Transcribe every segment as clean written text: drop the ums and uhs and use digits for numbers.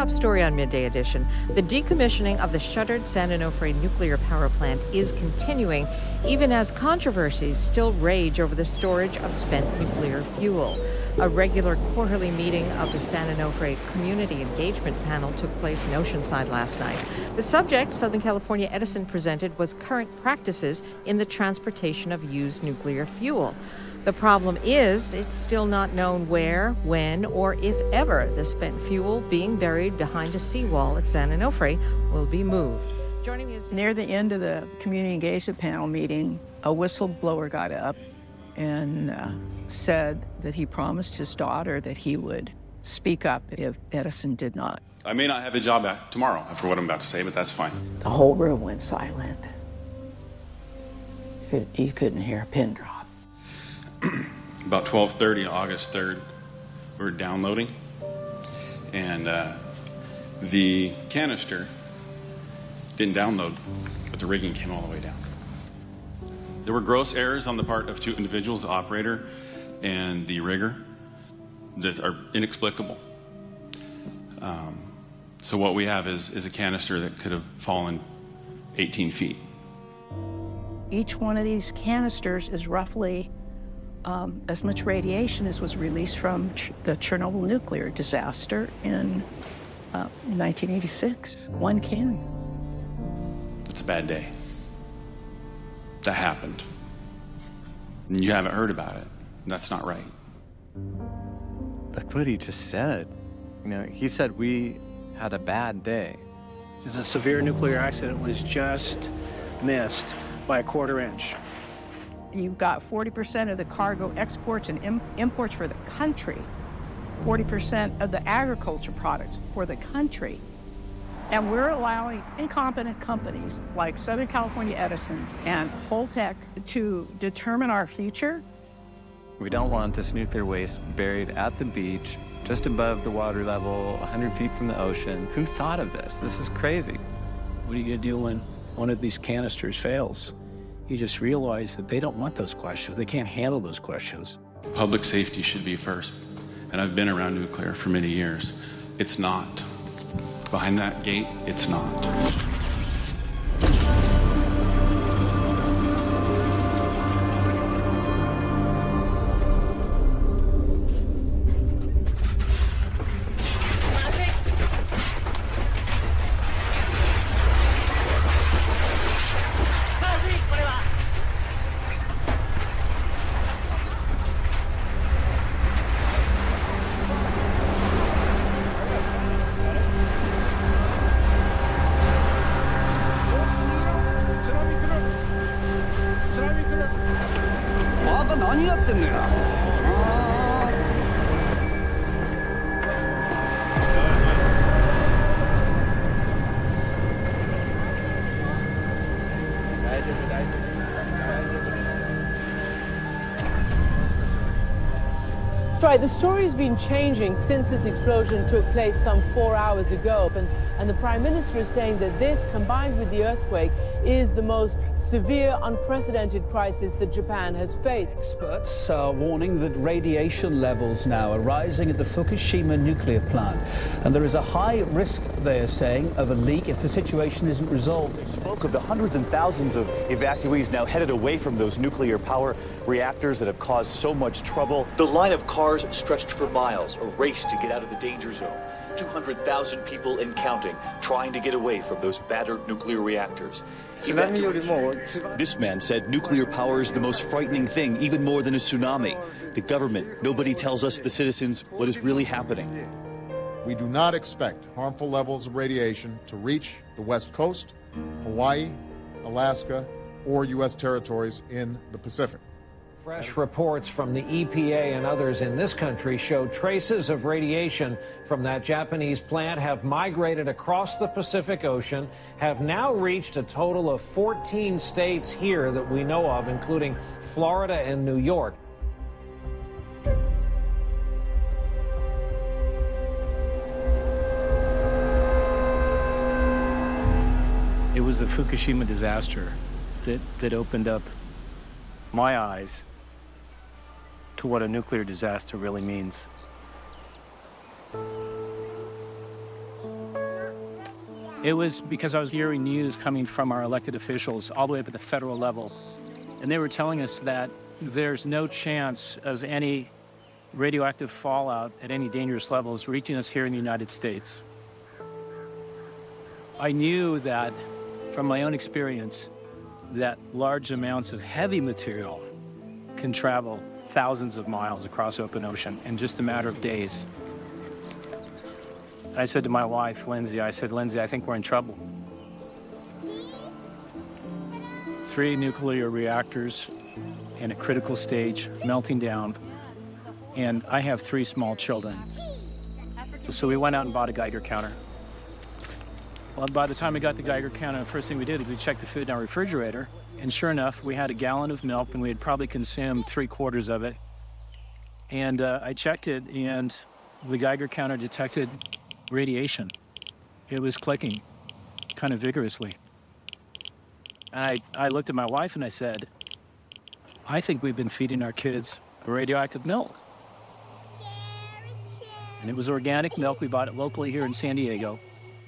top story on Midday Edition. The decommissioning of the shuttered San Onofre nuclear power plant is continuing, even as controversies still rage over the storage of spent nuclear fuel. A regular quarterly meeting of the San Onofre Community Engagement Panel took place in Oceanside last night. The subject Southern California Edison presented was current practices in the transportation of used nuclear fuel. The problem is, it's still not known where, when, or if ever the spent fuel being buried behind a seawall at San Onofre will be moved. Joining me is... Near the end of the Community Engagement Panel meeting, a whistleblower got up and said that he promised his daughter that he would speak up if Edison did not. I may not have a job tomorrow after what I'm about to say, but that's fine. The whole room went silent. You couldn't hear a pin drop. About 12:30, August 3rd, we were downloading, and the canister didn't download, but the rigging came all the way down. There were gross errors on the part of two individuals, the operator and the rigger, that are inexplicable. So what we have is a canister that could have fallen 18 feet. Each one of these canisters is roughly as much radiation as was released from the Chernobyl nuclear disaster in 1986. One can. It's a bad day. That happened. And you haven't heard about it. That's not right. Look what he just said. You know, he said we had a bad day. It's a severe nuclear accident was just missed by a quarter inch. You've got 40% of the cargo exports and imports for the country, 40% of the agriculture products for the country. And we're allowing incompetent companies like Southern California Edison and Holtec to determine our future. We don't want this nuclear waste buried at the beach, just above the water level, 100 feet from the ocean. Who thought of this? This is crazy. What are you gonna do when one of these canisters fails? You just realize that they don't want those questions. They can't handle those questions. Public safety should be first. And I've been around nuclear for many years. It's not. Behind that gate, it's not. Right, the story has been changing since this explosion took place some 4 hours ago, and the Prime Minister is saying that this, combined with the earthquake, is the most severe, unprecedented crisis that Japan has faced. Experts are warning that radiation levels now are rising at the Fukushima nuclear plant, and there is a high risk, they are saying, of a leak if the situation isn't resolved. They spoke of the hundreds and thousands of evacuees now headed away from those nuclear power reactors that have caused so much trouble. The line of cars stretched for miles, a race to get out of the danger zone. 200,000 people and counting, trying to get away from those battered nuclear reactors. This man said nuclear power is the most frightening thing, even more than a tsunami. The government, nobody tells us, the citizens, what is really happening. We do not expect harmful levels of radiation to reach the West Coast, Hawaii, Alaska, or U.S. territories in the Pacific. Fresh reports from the EPA and others in this country show traces of radiation from that Japanese plant have migrated across the Pacific Ocean, have now reached a total of 14 states here that we know of, including Florida and New York. It was the Fukushima disaster that opened up my eyes to what a nuclear disaster really means. It was because I was hearing news coming from our elected officials all the way up at the federal level. And they were telling us that there's no chance of any radioactive fallout at any dangerous levels reaching us here in the United States. I knew that, from my own experience, that large amounts of heavy material can travel thousands of miles across open ocean in just a matter of days. I said to my wife, Lindsay, I think we're in trouble. 3 nuclear reactors in a critical stage, melting down, and I have 3 small children. So we went out and bought a Geiger counter. Well, by the time we got the Geiger counter, the first thing we did is we checked the food in our refrigerator, and sure enough, we had a gallon of milk, and we had probably consumed 3/4 of it. And I checked it, and the Geiger counter detected radiation. It was clicking kind of vigorously. And I looked at my wife and I said, I think we've been feeding our kids radioactive milk. And it was organic milk. We bought it locally here in San Diego.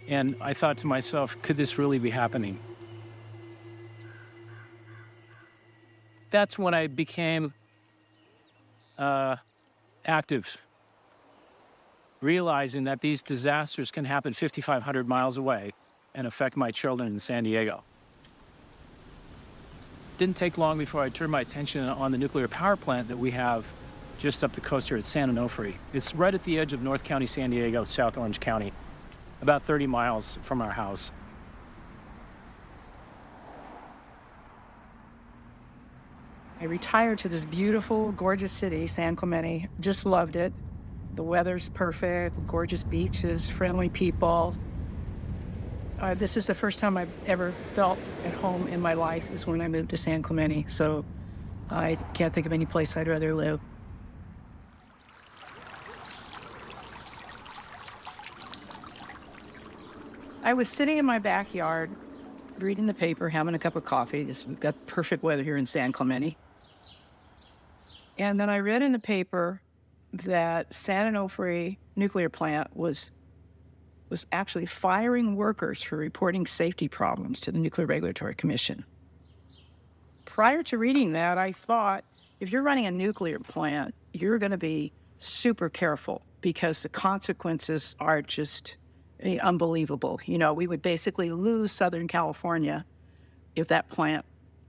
And I thought to myself, could this really be happening? That's when I became active, realizing that these disasters can happen 5,500 miles away and affect my children in San Diego. Didn't take long before I turned my attention on the nuclear power plant that we have just up the coast here at San Onofre. It's right at the edge of North County, San Diego, South Orange County, about 30 miles from our house. I retired to this beautiful, gorgeous city, San Clemente. Just loved it. The weather's perfect, gorgeous beaches, friendly people. This is the first time I've ever felt at home in my life is when I moved to San Clemente. So I can't think of any place I'd rather live. I was sitting in my backyard, reading the paper, having a cup of coffee. We've got perfect weather here in San Clemente. And then I read in the paper that San Onofre nuclear plant was actually firing workers for reporting safety problems to the Nuclear Regulatory Commission. Prior to reading that, I thought, if you're running a nuclear plant, you're going to be super careful because the consequences are just unbelievable. You know, we would basically lose Southern California if that plant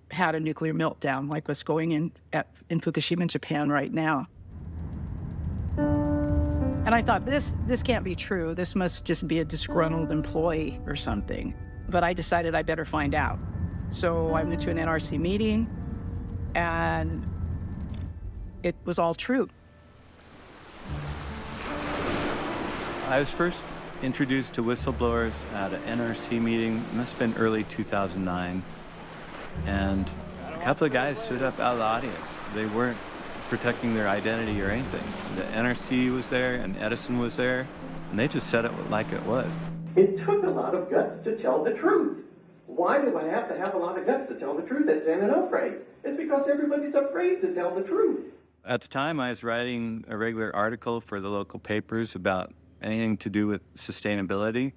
had a nuclear meltdown like what's going in Fukushima, Japan right now. And I thought, this can't be true. This must just be a disgruntled employee or something. But I decided I better find out. So I went to an NRC meeting, and it was all true. I was first introduced to whistleblowers at an NRC meeting, must have been early 2009. And a couple of guys stood up out of the audience. They weren't protecting their identity or anything. The NRC was there and Edison was there, and they just said it like it was. It took a lot of guts to tell the truth. Why do I have to have a lot of guts to tell the truth at San Onofre? It's because everybody's afraid to tell the truth. At the time, I was writing a regular article for the local papers about anything to do with sustainability.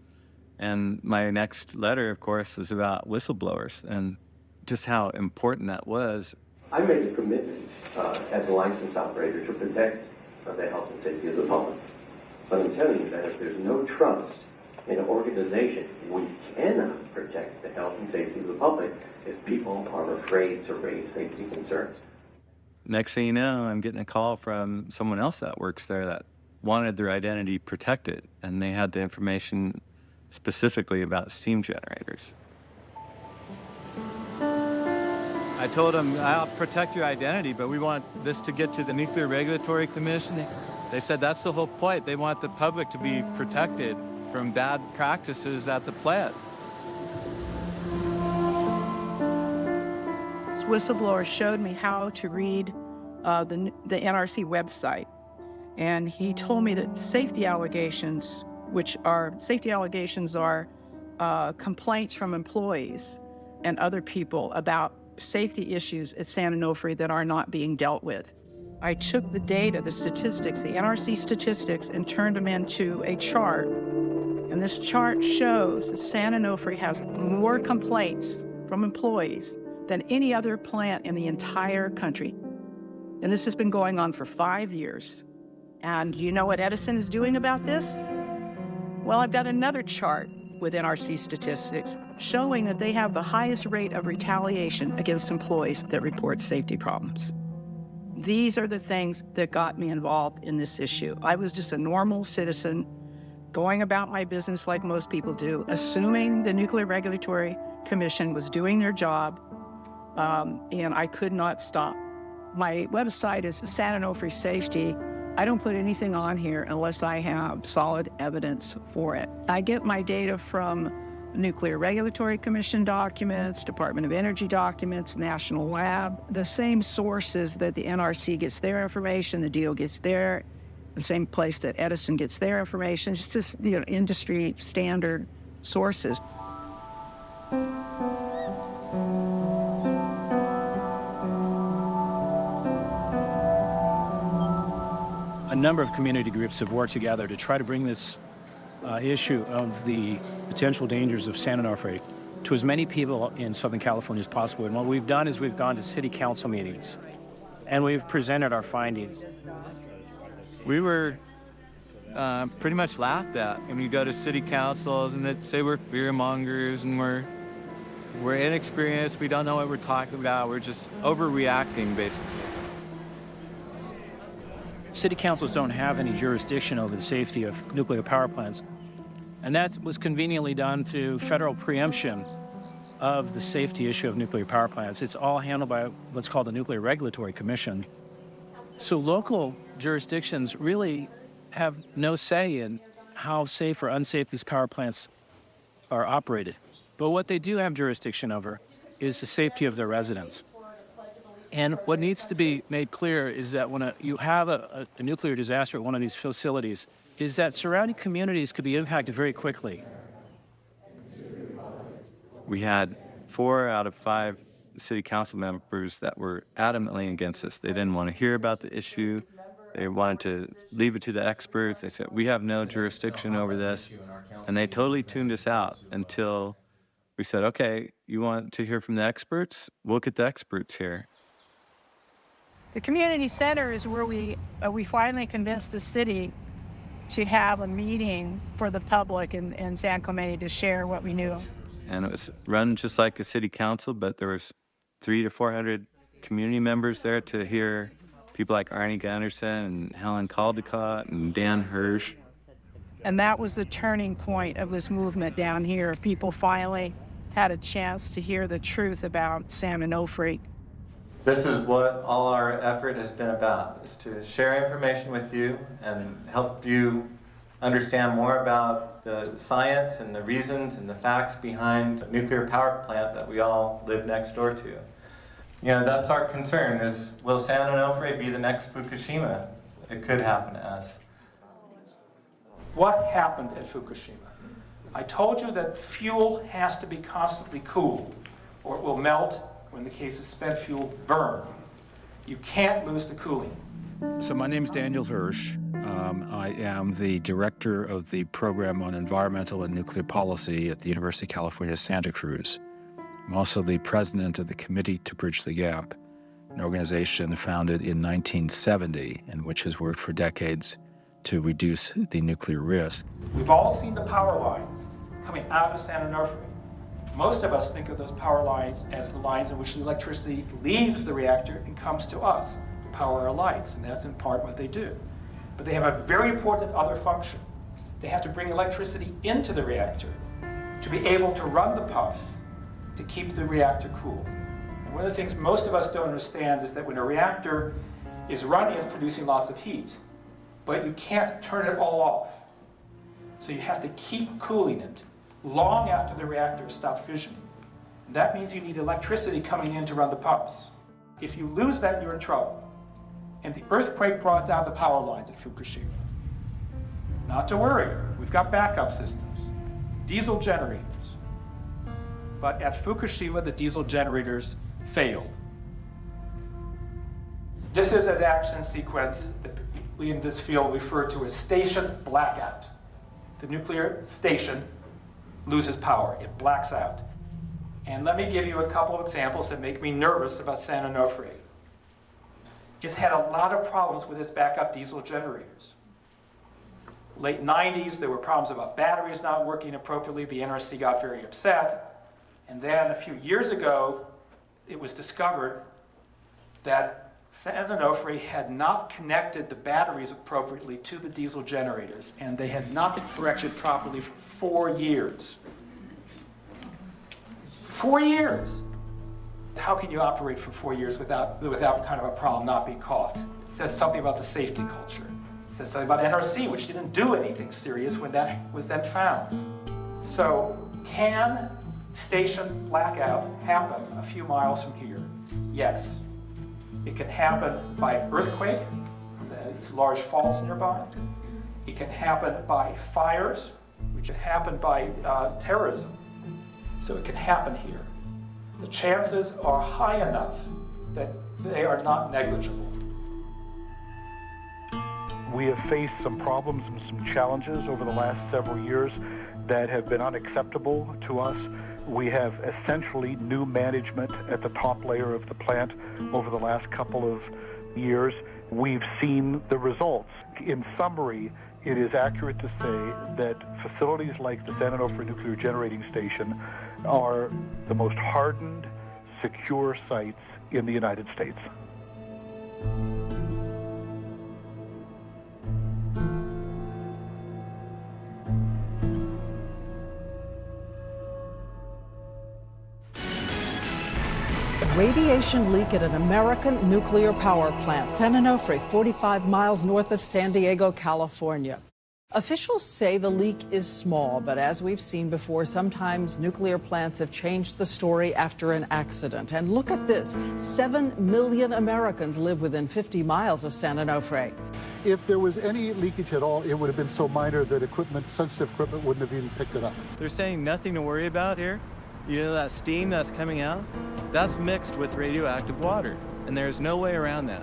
And my next letter, of course, was about whistleblowers and just how important that was. I made a commitment as a licensed operator to protect the health and safety of the public. But I'm telling you that if there's no trust in an organization, we cannot protect the health and safety of the public if people are afraid to raise safety concerns. Next thing you know, I'm getting a call from someone else that works there that wanted their identity protected, and they had the information specifically about steam generators. I told them, I'll protect your identity, but we want this to get to the Nuclear Regulatory Commission. They said that's the whole point. They want the public to be protected from bad practices at the plant. This whistleblower showed me how to read the NRC website. And he told me that safety allegations are complaints from employees and other people about safety issues at San Onofre that are not being dealt with. I took the data, the statistics, the NRC statistics, and turned them into a chart. And And this chart shows that San Onofre has more complaints from employees than any other plant in the entire country. And this has been going on for 5 years. And you know what Edison is doing about this? Well, I've got another chart with NRC statistics showing that they have the highest rate of retaliation against employees that report safety problems. These are the things that got me involved in this issue. I was just a normal citizen going about my business like most people do, assuming the Nuclear Regulatory Commission was doing their job, and I could not stop. My website is San Onofre Safety. I don't put anything on here unless I have solid evidence for it. I get my data from Nuclear Regulatory Commission documents, Department of Energy documents, National Lab, the same sources that the NRC gets their information, the DO gets their, the same place that Edison gets their information. It's just, industry standard sources. A number of community groups have worked together to try to bring this issue of the potential dangers of San Onofre to as many people in Southern California as possible. And what we've done is we've gone to city council meetings and we've presented our findings. We were pretty much laughed at when you go to city councils and they'd say we're fear mongers and we're inexperienced, we don't know what we're talking about, we're just overreacting basically. City councils don't have any jurisdiction over the safety of nuclear power plants. And that was conveniently done through federal preemption of the safety issue of nuclear power plants. It's all handled by what's called the Nuclear Regulatory Commission. So local jurisdictions really have no say in how safe or unsafe these power plants are operated. But what they do have jurisdiction over is the safety of their residents. And what needs to be made clear is that when you have a nuclear disaster at one of these facilities, is that surrounding communities could be impacted very quickly. We had 4 out of 5 city council members that were adamantly against this. They didn't want to hear about the issue. They wanted to leave it to the experts. They said, we have no jurisdiction over this. And they totally tuned us out until we said, okay, you want to hear from the experts? We'll get the experts here. The community center is where we finally convinced the city to have a meeting for the public in San Clemente to share what we knew. And it was run just like a city council, but there was 300 to 400 community members there to hear people like Arnie Gunderson and Helen Caldecott and Dan Hirsch. And that was the turning point of this movement down here. People finally had a chance to hear the truth about San Onofre. This is what all our effort has been about, is to share information with you and help you understand more about the science and the reasons and the facts behind the nuclear power plant that we all live next door to. That's our concern, is will San Onofre be the next Fukushima? It could happen to us. What happened at Fukushima? I told you that fuel has to be constantly cooled or it will melt. In the case of spent fuel, burn. You can't lose the cooling. So my name is Daniel Hirsch. I am the director of the program on environmental and nuclear policy at the University of California, Santa Cruz. I'm also the president of the Committee to Bridge the Gap, an organization founded in 1970 and which has worked for decades to reduce the nuclear risk. We've all seen the power lines coming out of San Onofre. Most of us think of those power lines as the lines in which the electricity leaves the reactor and comes to us to power our lights, and that's in part what they do. But they have a very important other function. They have to bring electricity into the reactor to be able to run the pumps to keep the reactor cool. And one of the things most of us don't understand is that when a reactor is running, it's producing lots of heat, but you can't turn it all off. So you have to keep cooling it long after the reactor stops fissioning. That means you need electricity coming in to run the pumps. If you lose that, you're in trouble. And the earthquake brought down the power lines at Fukushima. Not to worry, we've got backup systems, diesel generators. But at Fukushima, the diesel generators failed. This is an action sequence that we in this field refer to as station blackout. the nuclear station loses power. It blacks out. And let me give you a couple of examples that make me nervous about San Onofre. It's had a lot of problems with its backup diesel generators. Late 90s, there were problems about batteries not working appropriately. The NRC got very upset. And then a few years ago, it was discovered that San Onofre had not connected the batteries appropriately to the diesel generators, and they had not been corrected properly for 4 years. 4 years! How can you operate for 4 years without kind of a problem not being caught? It says something about the safety culture. It says something about NRC, which didn't do anything serious when that was then found. So, can station blackout happen a few miles from here? Yes. It can happen by earthquake, these large faults nearby. It can happen by fires, which can happen by terrorism. So it can happen here. The chances are high enough that they are not negligible. We have faced some problems and some challenges over the last several years that have been unacceptable to us. We have essentially new management at the top layer of the plant over the last couple of years. We've seen the results. In summary, it is accurate to say that facilities like the San Onofre Nuclear Generating Station are the most hardened, secure sites in the United States. Radiation leak at an American nuclear power plant, San Onofre, 45 miles north of San Diego, California. Officials say the leak is small, but as we've seen before, sometimes nuclear plants have changed the story after an accident. And look at this, 7 million Americans live within 50 miles of San Onofre. If there was any leakage at all, it would have been so minor that sensitive equipment wouldn't have even picked it up. They're saying nothing to worry about here. You know that steam that's coming out? That's mixed with radioactive water, and there's no way around that.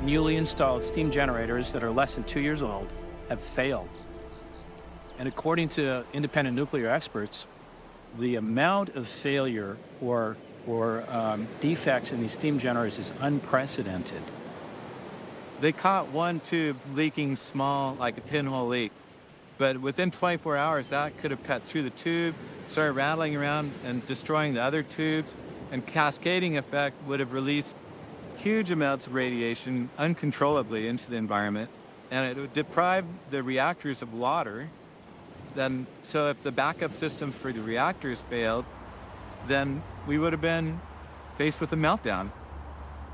Newly installed steam generators that are less than 2 years old have failed. And according to independent nuclear experts, the amount of failure or defects in these steam generators is unprecedented. They caught one tube leaking small, like a pinhole leak. But within 24 hours, that could have cut through the tube, started rattling around and destroying the other tubes, and cascading effect would have released huge amounts of radiation uncontrollably into the environment, and it would deprive the reactors of water. So if the backup system for the reactors failed, then we would have been faced with a meltdown.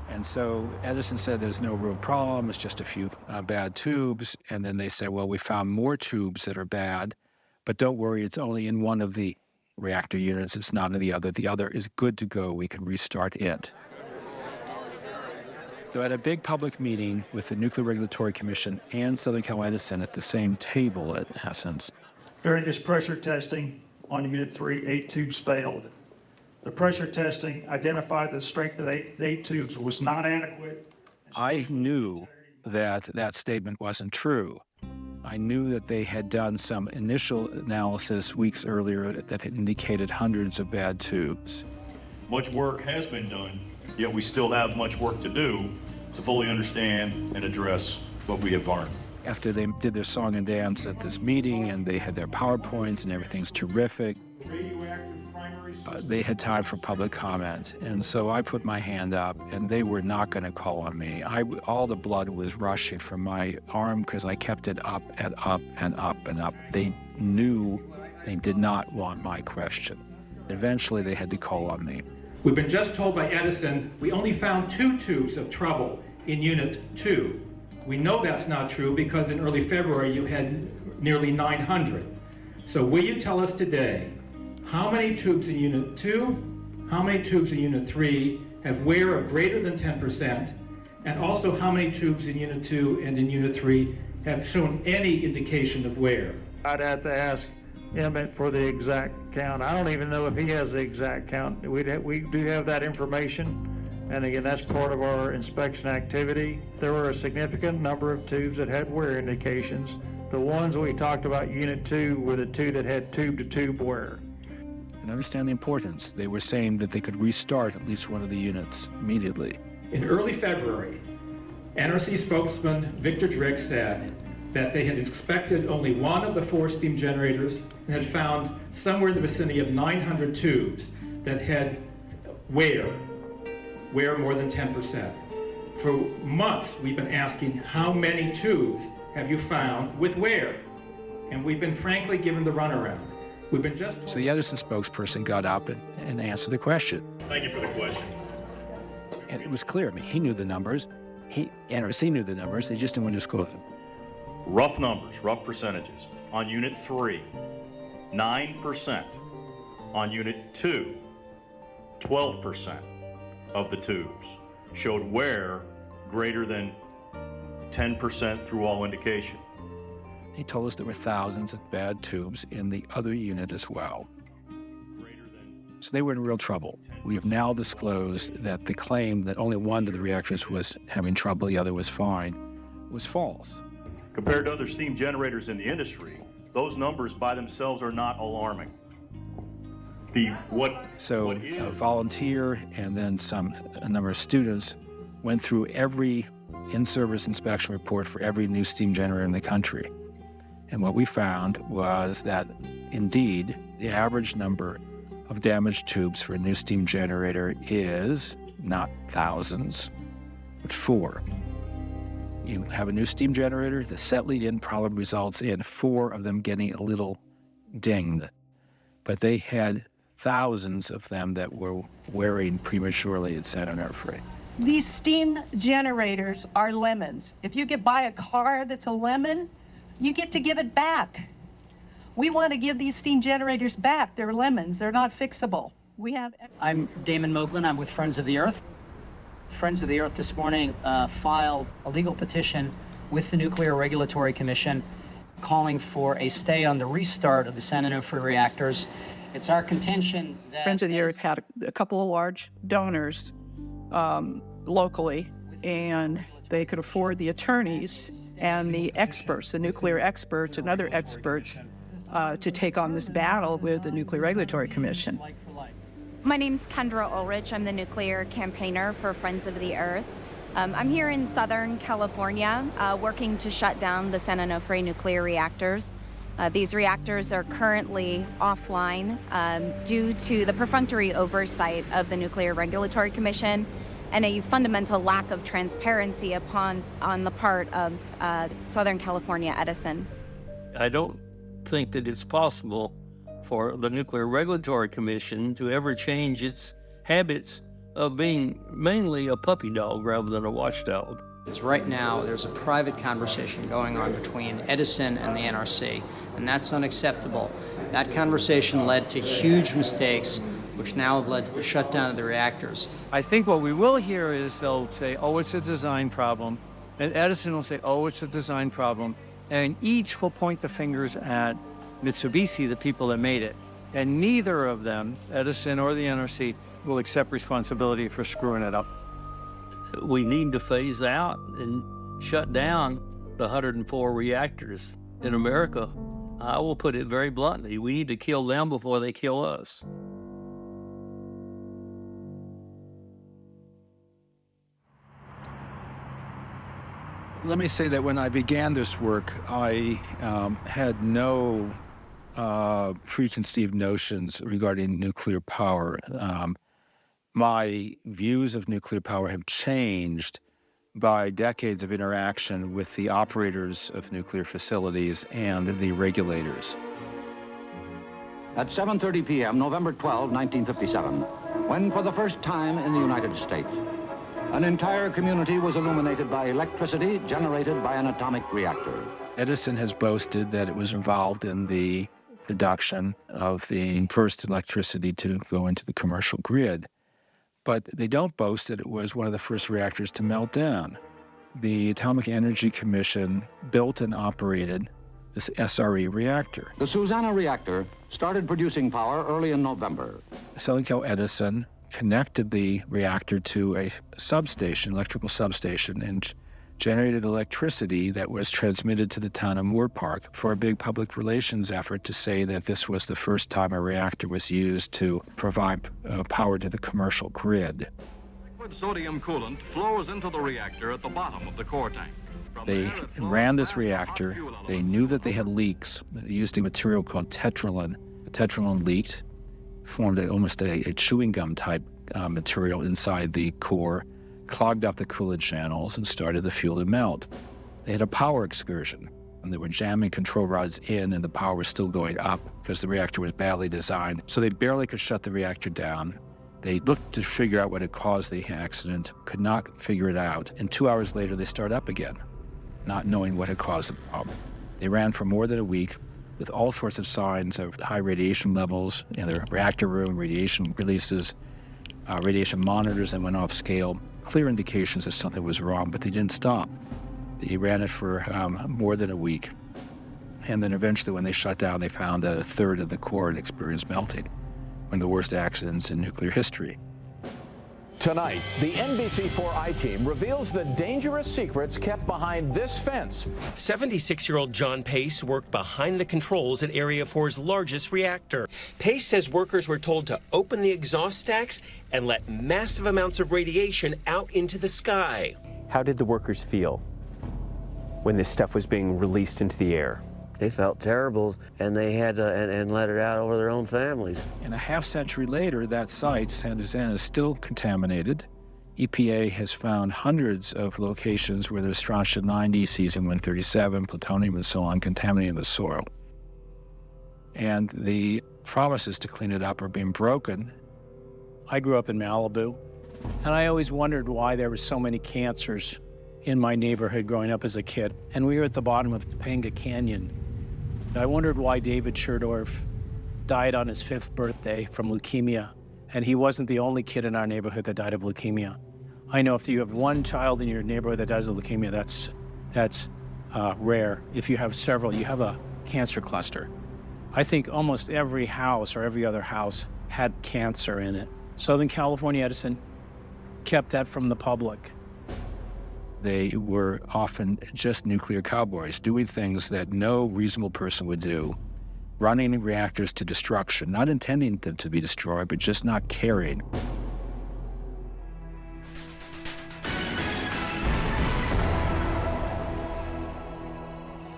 And so Edison said there's no real problem, it's just a few bad tubes. And then they said, well, we found more tubes that are bad, but don't worry, it's only in one of the reactor units, it's not in the other. The other is good to go, we can restart it. So at a big public meeting with the Nuclear Regulatory Commission and Southern Cal Edison at the same table, in essence. During this pressure testing on Unit 3, 8 tubes failed. The pressure testing identified the strength of the 8 tubes was not adequate. I knew that that statement wasn't true. I knew that they had done some initial analysis weeks earlier that had indicated hundreds of bad tubes. Much work has been done, yet we still have much work to do to fully understand and address what we have learned. After they did their song and dance at this meeting and they had their PowerPoints and everything's terrific, they had time for public comment. And so I put my hand up and they were not going to call on me. All the blood was rushing from my arm because I kept it up and up and up and up. They knew they did not want my question. Eventually they had to call on me. We've been just told by Edison we only found 2 tubes of trouble in Unit 2. We know that's not true because in early February you had nearly 900. So will you tell us today how many tubes in Unit 2, how many tubes in Unit 3 have wear of greater than 10%, and also how many tubes in Unit 2 and in Unit 3 have shown any indication of wear. I'd have to ask Emmett for the exact count. I don't even know if he has the exact count. We do have that information, and again, that's part of our inspection activity. There were a significant number of tubes that had wear indications. The ones we talked about, Unit 2, were the two that had tube-to-tube wear. And understand the importance. They were saying that they could restart at least one of the units immediately. In early February, NRC spokesman Victor Drick said that they had inspected only one of the 4 steam generators and had found somewhere in the vicinity of 900 tubes that had wear more than 10%. For months, we've been asking, how many tubes have you found with wear? And we've been frankly given the runaround. We've been just... So the Edison spokesperson got up and answered the question. Thank you for the question. And it was clear. I mean, he knew the numbers. NRC knew the numbers. They just didn't want to disclose them. Rough numbers, rough percentages. On Unit 3, 9%. On Unit 2, 12% of the tubes showed wear greater than 10% through all indication. He told us there were thousands of bad tubes in the other unit as well. So they were in real trouble. We have now disclosed that the claim that only one of the reactors was having trouble, the other was fine, was false. Compared to other steam generators in the industry, those numbers by themselves are not alarming. So a volunteer and then a number of students went through every in-service inspection report for every new steam generator in the country. And what we found was that, indeed, the average number of damaged tubes for a new steam generator is not thousands, but 4. You have a new steam generator, the set lead-in problem results in 4 of them getting a little dinged. But they had thousands of them that were wearing prematurely at San Onofre. These steam generators are lemons. If you could buy a car that's a lemon, you get to give it back. We want to give these steam generators back. They're lemons. They're not fixable. I'm Damon Moglen. I'm with Friends of the Earth. Friends of the Earth this morning filed a legal petition with the Nuclear Regulatory Commission calling for a stay on the restart of the San Onofre reactors. It's our contention that... Friends of the Earth had a couple of large donors locally, and they could afford the attorneys and the experts, the nuclear experts and other experts to take on this battle with the Nuclear Regulatory Commission. My name's Kendra Ulrich. I'm the nuclear campaigner for Friends of the Earth. I'm here in Southern California working to shut down the San Onofre nuclear reactors. These reactors are currently offline due to the perfunctory oversight of the Nuclear Regulatory Commission and a fundamental lack of transparency on the part of Southern California Edison. I don't think that it's possible for the Nuclear Regulatory Commission to ever change its habits of being mainly a puppy dog rather than a watchdog. Right now, there's a private conversation going on between Edison and the NRC, and that's unacceptable. That conversation led to huge mistakes, which now have led to the shutdown of the reactors. I think what we will hear is they'll say, oh, it's a design problem. And Edison will say, oh, it's a design problem. And each will point the fingers at Mitsubishi, the people that made it. And neither of them, Edison or the NRC, will accept responsibility for screwing it up. We need to phase out and shut down the 104 reactors in America. I will put it very bluntly. We need to kill them before they kill us. Let me say that when I began this work, I had no preconceived notions regarding nuclear power. My views of nuclear power have changed by decades of interaction with the operators of nuclear facilities and the regulators. At 7:30 p.m., November 12, 1957, when for the first time in the United States, an entire community was illuminated by electricity generated by an atomic reactor. Edison has boasted that it was involved in the deduction of the first electricity to go into the commercial grid. But they don't boast that it was one of the first reactors to melt down. The Atomic Energy Commission built and operated this SRE reactor. The Susanna reactor started producing power early in November. Southern Cal Edison connected the reactor to a substation, electrical substation, and generated electricity that was transmitted to the town of Moore Park for a big public relations effort to say that this was the first time a reactor was used to provide power to the commercial grid. Liquid sodium coolant flows into the reactor at the bottom of the core tank. They ran this reactor. They knew that they had leaks. They used a material called tetralin. The tetralin leaked, formed almost a chewing gum type material inside the core, clogged up the coolant channels, and started the fuel to melt. They had a power excursion, and they were jamming control rods in, and the power was still going up because the reactor was badly designed. So they barely could shut the reactor down. They looked to figure out what had caused the accident, could not figure it out, and 2 hours later they start up again, not knowing what had caused the problem. They ran for more than a week with all sorts of signs of high radiation levels in their reactor room, radiation releases, radiation monitors that went off scale, clear indications that something was wrong, but they didn't stop. They ran it for more than a week. And then eventually when they shut down, they found that a third of the core had experienced melting, one of the worst accidents in nuclear history. Tonight, the NBC4i team reveals the dangerous secrets kept behind this fence. 76-year-old John Pace worked behind the controls at Area 4's largest reactor. Pace says workers were told to open the exhaust stacks and let massive amounts of radiation out into the sky. How did the workers feel when this stuff was being released into the air? They felt terrible, and they had to and let it out over their own families. And a half century later, that site, San Onofre, is still contaminated. EPA has found hundreds of locations where there's strontium-90, cesium-137, plutonium, and so on, contaminating the soil. And the promises to clean it up are being broken. I grew up in Malibu, and I always wondered why there were so many cancers in my neighborhood growing up as a kid. And we were at the bottom of Topanga Canyon. I wondered why David Sherdorf died on his 5th birthday from leukemia, and he wasn't the only kid in our neighborhood that died of leukemia. I know if you have one child in your neighborhood that dies of leukemia, that's rare. If you have several, you have a cancer cluster. I think almost every house or every other house had cancer in it. Southern California Edison kept that from the public. They were often just nuclear cowboys, doing things that no reasonable person would do, running reactors to destruction, not intending them to be destroyed, but just not caring.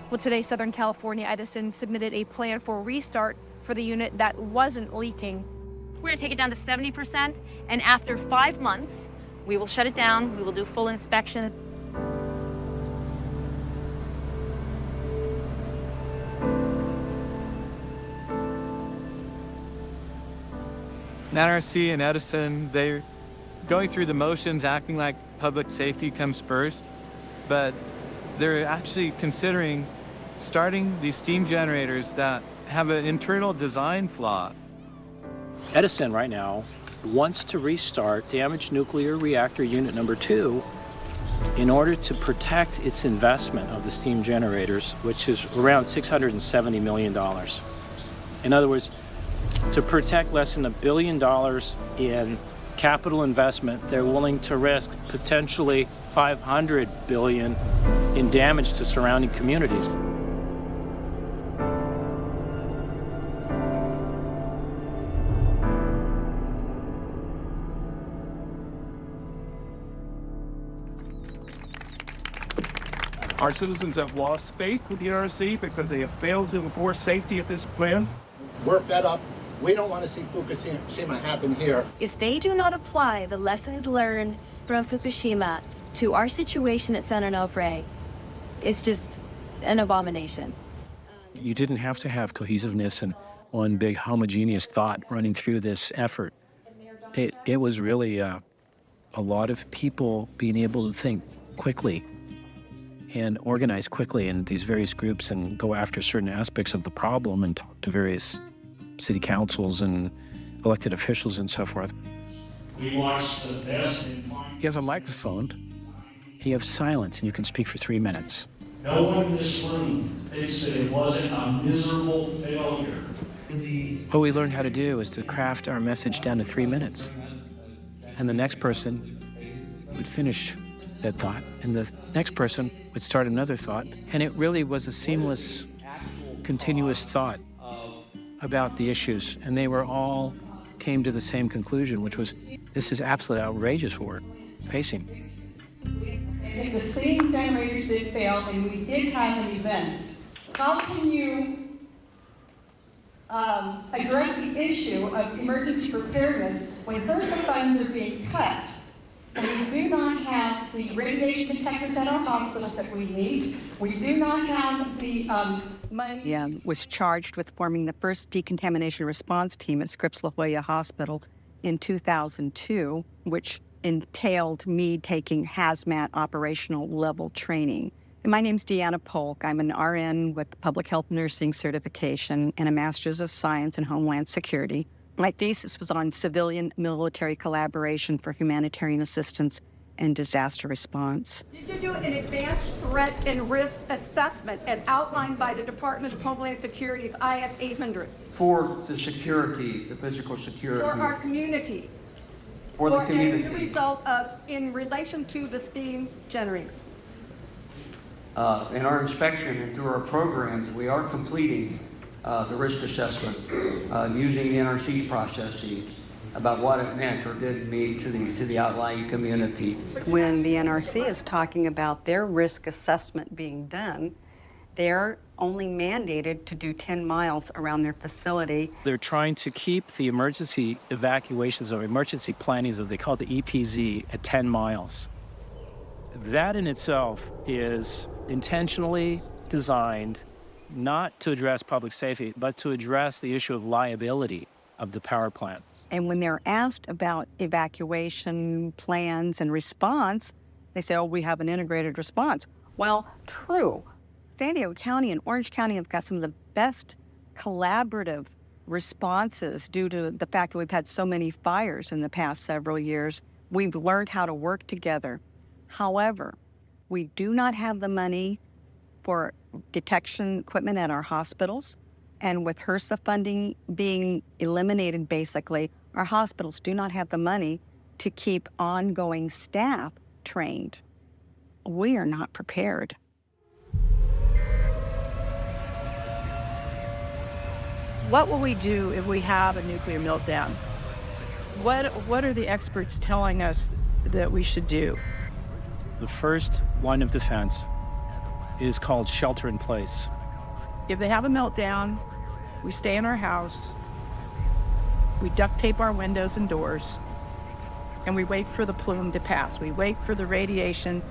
Well, today, Southern California Edison submitted a plan for restart for the unit that wasn't leaking. We're going to take it down to 70%, and after 5 months, we will shut it down. We will do full inspection. NRC and Edison, they're going through the motions, acting like public safety comes first, but they're actually considering starting these steam generators that have an internal design flaw. Edison right now wants to restart damaged nuclear reactor unit number 2 in order to protect its investment of the steam generators, which is around $670 million. In other words, to protect less than $1 billion in capital investment, they're willing to risk potentially $500 billion in damage to surrounding communities. Our citizens have lost faith with the NRC because they have failed to enforce safety at this plant. We're fed up. We don't want to see Fukushima happen here. If they do not apply the lessons learned from Fukushima to our situation at San Onofre, it's just an abomination. You didn't have to have cohesiveness and one big homogeneous thought running through this effort. It was really a lot of people being able to think quickly and organize quickly in these various groups and go after certain aspects of the problem and talk to various city councils and elected officials and so forth. We watch the best and You have a microphone, you have silence, and you can speak for 3 minutes. no one in this room thinks that it wasn't a miserable failure. What we learned how to do is to craft our message down to 3 minutes. And the next person would finish that thought, and the next person would start another thought. And it really was a seamless, continuous thought about the issues. And they were all came to the same conclusion, which was, this is absolutely outrageous what we're facing. If the steam generators did fail and we did have an event, how can you address the issue of emergency preparedness when HRSA funds are being cut and we do not have the radiation detectors at our hospitals that we need? We do not have the money. Was charged with forming the first decontamination response team at Scripps La Jolla Hospital in 2002, which entailed me taking hazmat operational level training. And my name's Deanna Polk. I'm an RN with public health nursing certification and a Master's of Science in Homeland Security. My thesis was on civilian-military collaboration for humanitarian assistance and disaster response. Did you do an advanced threat and risk assessment as outlined by the Department of Homeland Security's IS 800? For the security, the physical security. For our community. For the community. As a result of, in relation to the steam generators. In our inspection and through our programs, we are completing the risk assessment using the NRC's processes about what it meant or didn't mean to the outlying community. When the NRC is talking about their risk assessment being done, they're only mandated to do 10 miles around their facility. They're trying to keep the emergency evacuations or emergency plannings, as they call it, the EPZ, at 10 miles. That in itself is intentionally designed not to address public safety, but to address the issue of liability of the power plant. And when they're asked about evacuation plans and response, they say, oh, we have an integrated response. Well, true. San Diego County and Orange County have got some of the best collaborative responses due to the fact that we've had so many fires in the past several years. We've learned how to work together. However, we do not have the money for detection equipment at our hospitals. And with HRSA funding being eliminated, basically, our hospitals do not have the money to keep ongoing staff trained. We are not prepared. What will we do if we have a nuclear meltdown? What are the experts telling us that we should do? The first line of defense is called shelter in place. If they have a meltdown, we stay in our house, we duct tape our windows and doors, and we wait for the plume to pass. We wait for the radiation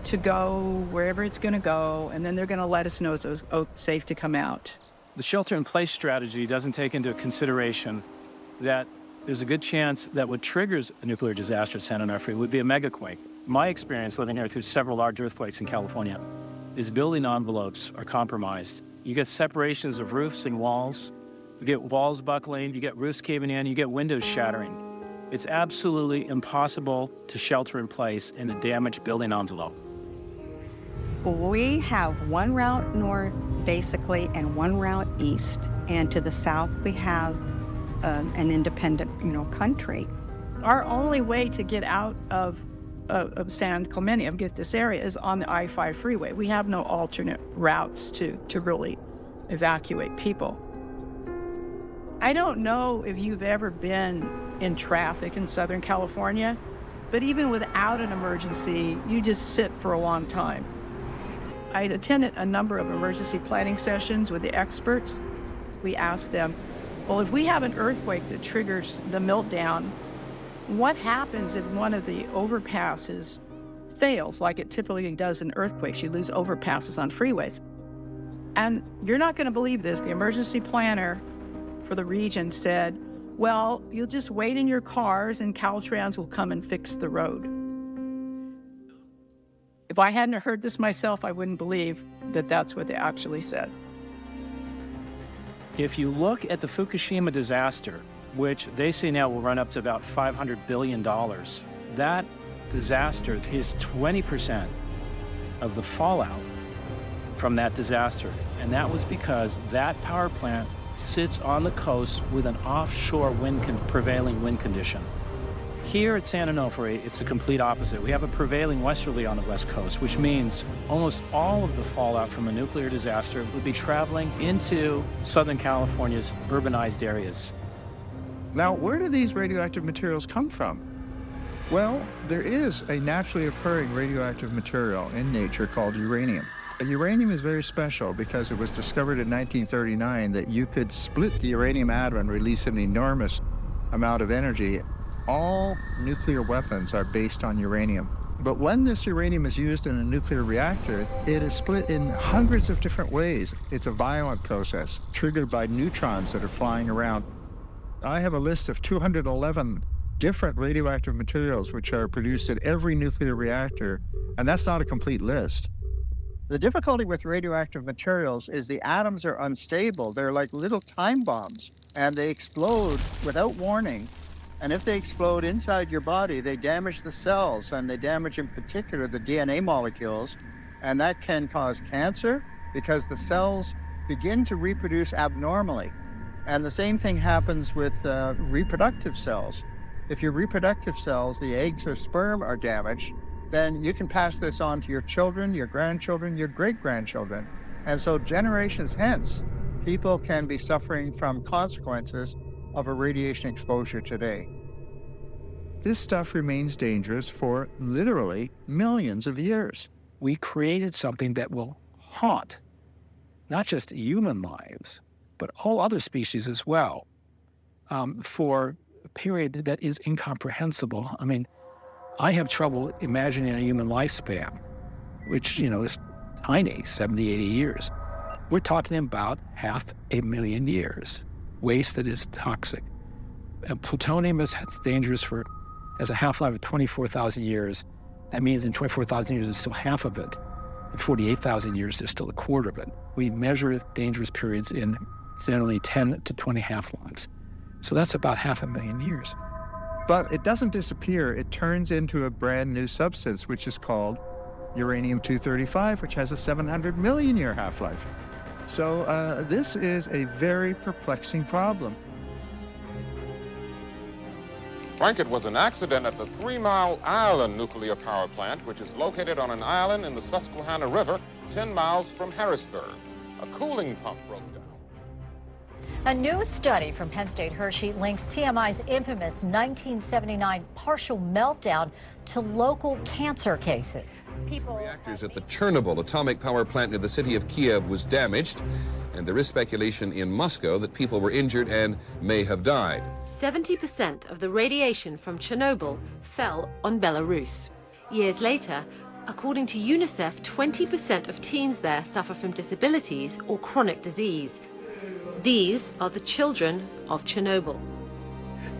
to go wherever it's going to go, and then they're going to let us know it's safe to come out. The shelter-in-place strategy doesn't take into consideration that there's a good chance that what triggers a nuclear disaster at San Onofre would be a megaquake. My experience living here through several large earthquakes in California is building envelopes are compromised. You get separations of roofs and walls, you get walls buckling, you get roofs caving in, you get windows shattering. It's absolutely impossible to shelter in place in a damaged building envelope. We have one route north, basically, and one route east. And to the south, we have an independent, country. Our only way to get out of San Clemente, of this area, is on the I-5 freeway. We have no alternate routes to really evacuate people. I don't know if you've ever been in traffic in Southern California, but even without an emergency, you just sit for a long time. I attended a number of emergency planning sessions with the experts. We asked them, well, if we have an earthquake that triggers the meltdown, what happens if one of the overpasses fails, like it typically does in earthquakes? You lose overpasses on freeways. And you're not going to believe this. The emergency planner for the region said, well, you'll just wait in your cars and Caltrans will come and fix the road. If I hadn't heard this myself, I wouldn't believe that that's what they actually said. If you look at the Fukushima disaster, which they say now will run up to about $500 billion, that disaster is 20% of the fallout from that disaster. And that was because that power plant sits on the coast with an offshore prevailing wind condition. Here at San Onofre, it's the complete opposite. We have a prevailing westerly on the west coast, which means almost all of the fallout from a nuclear disaster would be traveling into Southern California's urbanized areas. Now, where do these radioactive materials come from? Well, there is a naturally occurring radioactive material in nature called uranium. Uranium is very special because it was discovered in 1939 that you could split the uranium atom and release an enormous amount of energy. All nuclear weapons are based on uranium. But when this uranium is used in a nuclear reactor, it is split in hundreds of different ways. It's a violent process triggered by neutrons that are flying around. I have a list of 211 different radioactive materials which are produced at every nuclear reactor, and that's not a complete list. The difficulty with radioactive materials is the atoms are unstable. They're like little time bombs, and they explode without warning. And if they explode inside your body, they damage the cells, and they damage in particular the DNA molecules, and that can cause cancer because the cells begin to reproduce abnormally. And the same thing happens with reproductive cells. If your reproductive cells, the eggs or sperm, are damaged, then you can pass this on to your children, your grandchildren, your great-grandchildren. And so generations hence, people can be suffering from consequences of a radiation exposure today. This stuff remains dangerous for literally millions of years. We created something that will haunt not just human lives, but all other species as well, for a period that is incomprehensible. I mean, I have trouble imagining a human lifespan, which, is tiny, 70, 80 years. We're talking about 500,000 years. Waste that is toxic. And plutonium is dangerous has a half-life of 24,000 years. That means in 24,000 years, there's still half of it. In 48,000 years, there's still a quarter of it. We measure dangerous periods in generally 10 to 20 half-lives. So that's about 500,000 years. But it doesn't disappear. It turns into a brand new substance, which is called uranium-235, which has a 700 million year half-life. So this is a very perplexing problem. Brangan was an accident at the 3 Mile Island nuclear power plant, which is located on an island in the Susquehanna River, 10 miles from Harrisburg. A cooling pump broke down. A new study from Penn State Hershey links TMI's infamous 1979 partial meltdown to local cancer cases. Reactors at the Chernobyl atomic power plant near the city of Kiev was damaged, and there is speculation in Moscow that people were injured and may have died. 70% of the radiation from Chernobyl fell on Belarus. Years later, according to UNICEF, 20% of teens there suffer from disabilities or chronic disease. These are the children of Chernobyl.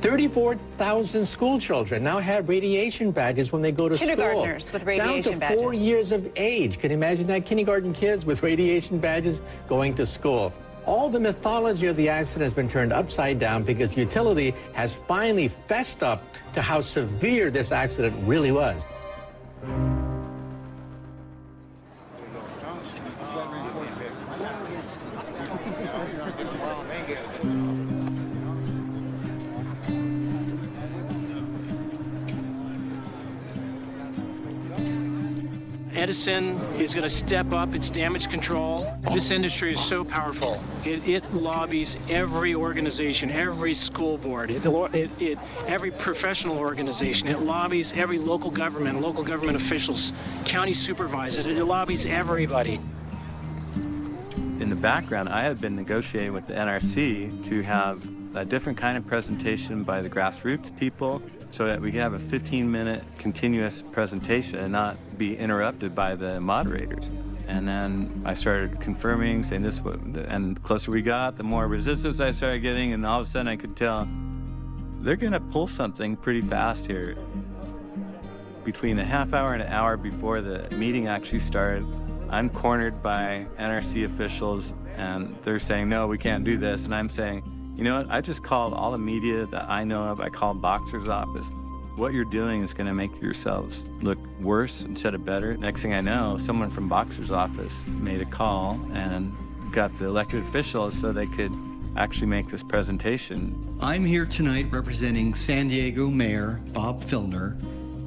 34,000 school children now have radiation badges when they go to school. Kindergartners with radiation badges. Down to 4 years of age. Can you imagine that? Kindergarten kids with radiation badges going to school. All the mythology of the accident has been turned upside down because utility has finally fessed up to how severe this accident really was. Edison is going to step up its damage control. This industry is so powerful. It lobbies every organization, every school board, every professional organization. It lobbies every local government officials, county supervisors. It lobbies everybody. In the background, I had been negotiating with the NRC to have a different kind of presentation by the grassroots people, so that we could have a 15-minute continuous presentation and not be interrupted by the moderators. And then I started confirming, saying this, and the closer we got, the more resistance I started getting, and all of a sudden I could tell they're gonna pull something pretty fast here. between a half hour and an hour before the meeting actually started, I'm cornered by NRC officials, and they're saying, no, we can't do this. And I'm saying, you know what? I just called all the media that I know of. I called Boxer's office. What you're doing is going to make yourselves look worse instead of better. Next thing I know, someone from Boxer's office made a call and got the elected officials so they could actually make this presentation. I'm here tonight representing San Diego Mayor Bob Filner,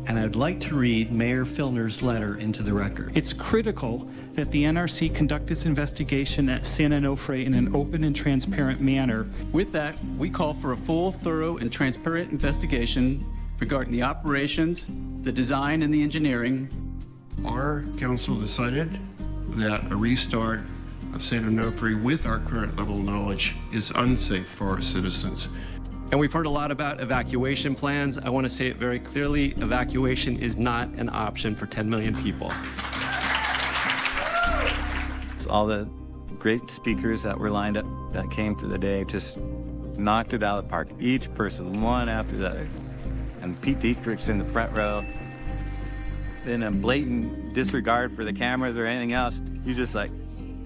and I'd like to read Mayor Filner's letter into the record. It's critical that the NRC conduct its investigation at San Onofre in an open and transparent manner. With that, we call for a full, thorough, and transparent investigation regarding the operations, the design, and the engineering. Our council decided that a restart of San Onofre with our current level of knowledge is unsafe for our citizens. And we've heard a lot about evacuation plans. I want to say it very clearly, evacuation is not an option for 10 million people. All the great speakers that were lined up that came for the day just knocked it out of the park. Each person, one after the other. And Pete Dietrich's in the front row. In a blatant disregard for the cameras or anything else, you just like,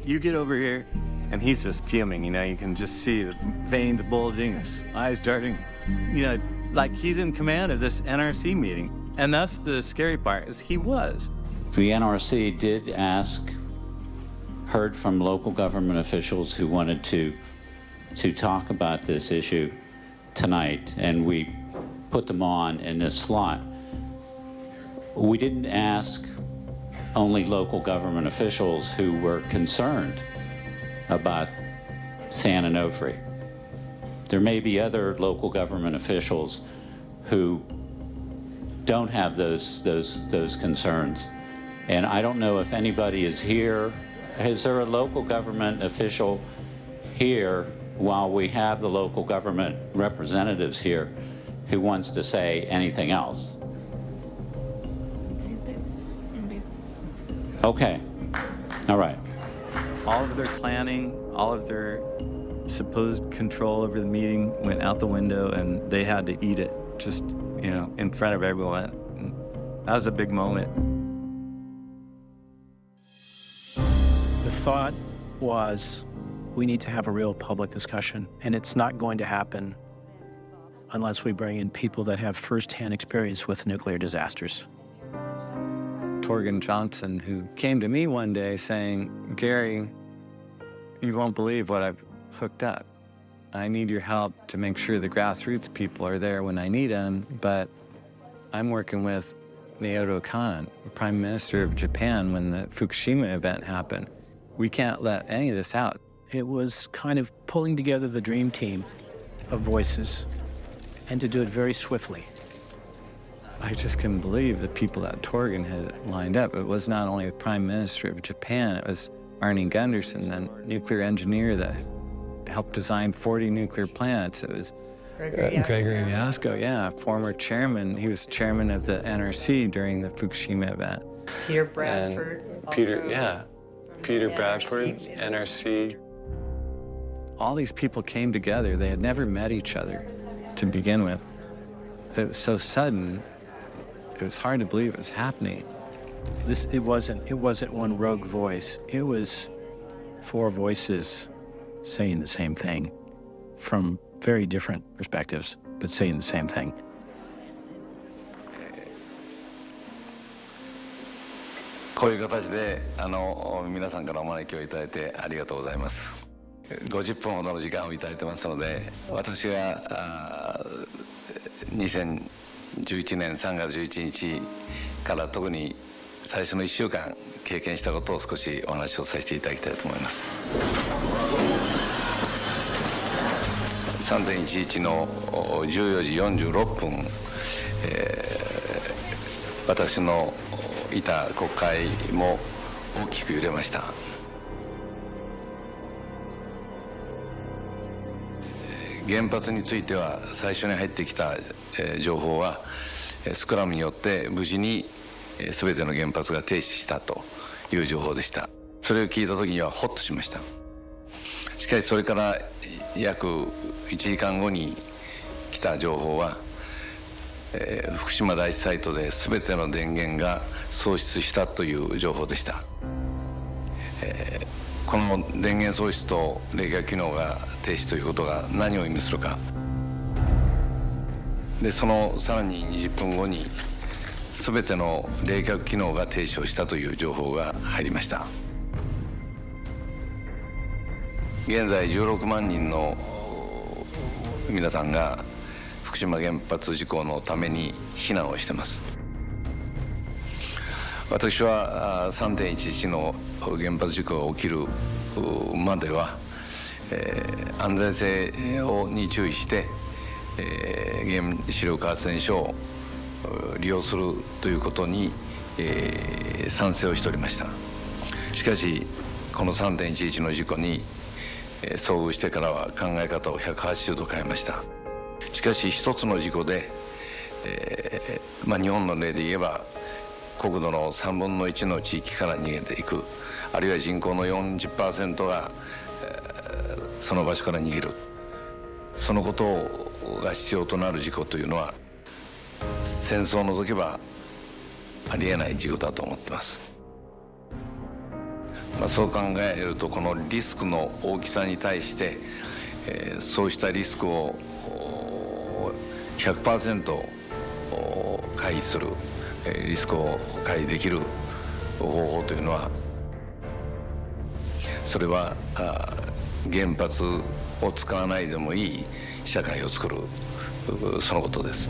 you get over here. And he's just fuming, you know, you can just see the veins bulging, his eyes darting. You know, like he's in command of this NRC meeting. And that's the scary part, is he was. The NRC did heard from local government officials who wanted to talk about this issue tonight, and we put them on in this slot. We didn't ask only local government officials who were concerned about San Onofre. There may be other local government officials who don't have those concerns. And I don't know if anybody is here. Is there a local government official here, while we have the local government representatives here, who wants to say anything else? Okay, all right. All of their planning, all of their supposed control over the meeting went out the window, and they had to eat it just, you know, in front of everyone. And that was a big moment. The thought was, we need to have a real public discussion, and it's not going to happen unless we bring in people that have firsthand experience with nuclear disasters. Torgen Johnson, who came to me one day saying, Gary, you won't believe what I've hooked up. I need your help to make sure the grassroots people are there when I need them, but I'm working with Naoto, the Prime Minister of Japan, when the Fukushima event happened. We can't let any of this out. It was kind of pulling together the dream team of voices, and to do it very swiftly. I just couldn't believe the people that Torgen had lined up. It was not only the Prime Minister of Japan, it was Arnie Gunderson, the nuclear engineer that helped design 40 nuclear plants. It was Gregory Yasko, yeah, former chairman. He was chairman of the NRC during the Fukushima event. Peter Bradford. Peter Bradford, NRC. All these people came together. They had never met each other to begin with. It was so sudden. It was hard to believe it was happening. It wasn't one rogue voice. It was 4 voices saying the same thing from very different perspectives, but saying the same thing.こういう形で皆さんからお招きをいただいてありがとうございます。50分ほどの時間をいただいてますので、私が2011年3月11日から特に最初の1週間経験したことを少しお話をさせていただきたいと思います。3.11 の14時46分、私のいた国会も大きく揺れました。原発については最初に入ってきた情報はスクラムによって無事に全ての原発が停止したという情報でした。それを聞いた時にはホッとしました。しかしそれから約1時間後に来た情報は福島第一サイトで全ての電源が喪失したという情報でした。この電源喪失と冷却機能が停止ということが何を意味するか。で、そのさらに20分後に全ての冷却機能が停止をしたという情報が入りました。現在16万人の皆さんが福島原発事故のために避難をしています。私は 3.11 の原発事故が起きるまでは、安全性に注意して、原子力発電所を利用するということに、賛成をしておりました。しかしこの 3.11 の事故に遭遇してからは考え方を180度変えました。しかし一つの事故で、日本の例で言えば国土の3分の1の地域から逃げていく、あるいは人口の 40% が、その場所から逃げる、そのことが必要となる事故というのは戦争を除けばありえない事故だと思っています。そう考えるとこのリスクの大きさに対して、そうしたリスクを100% 回避する、リスクを回避できる方法というのは、それは原発を使わないでもいい社会を作る、そのことです。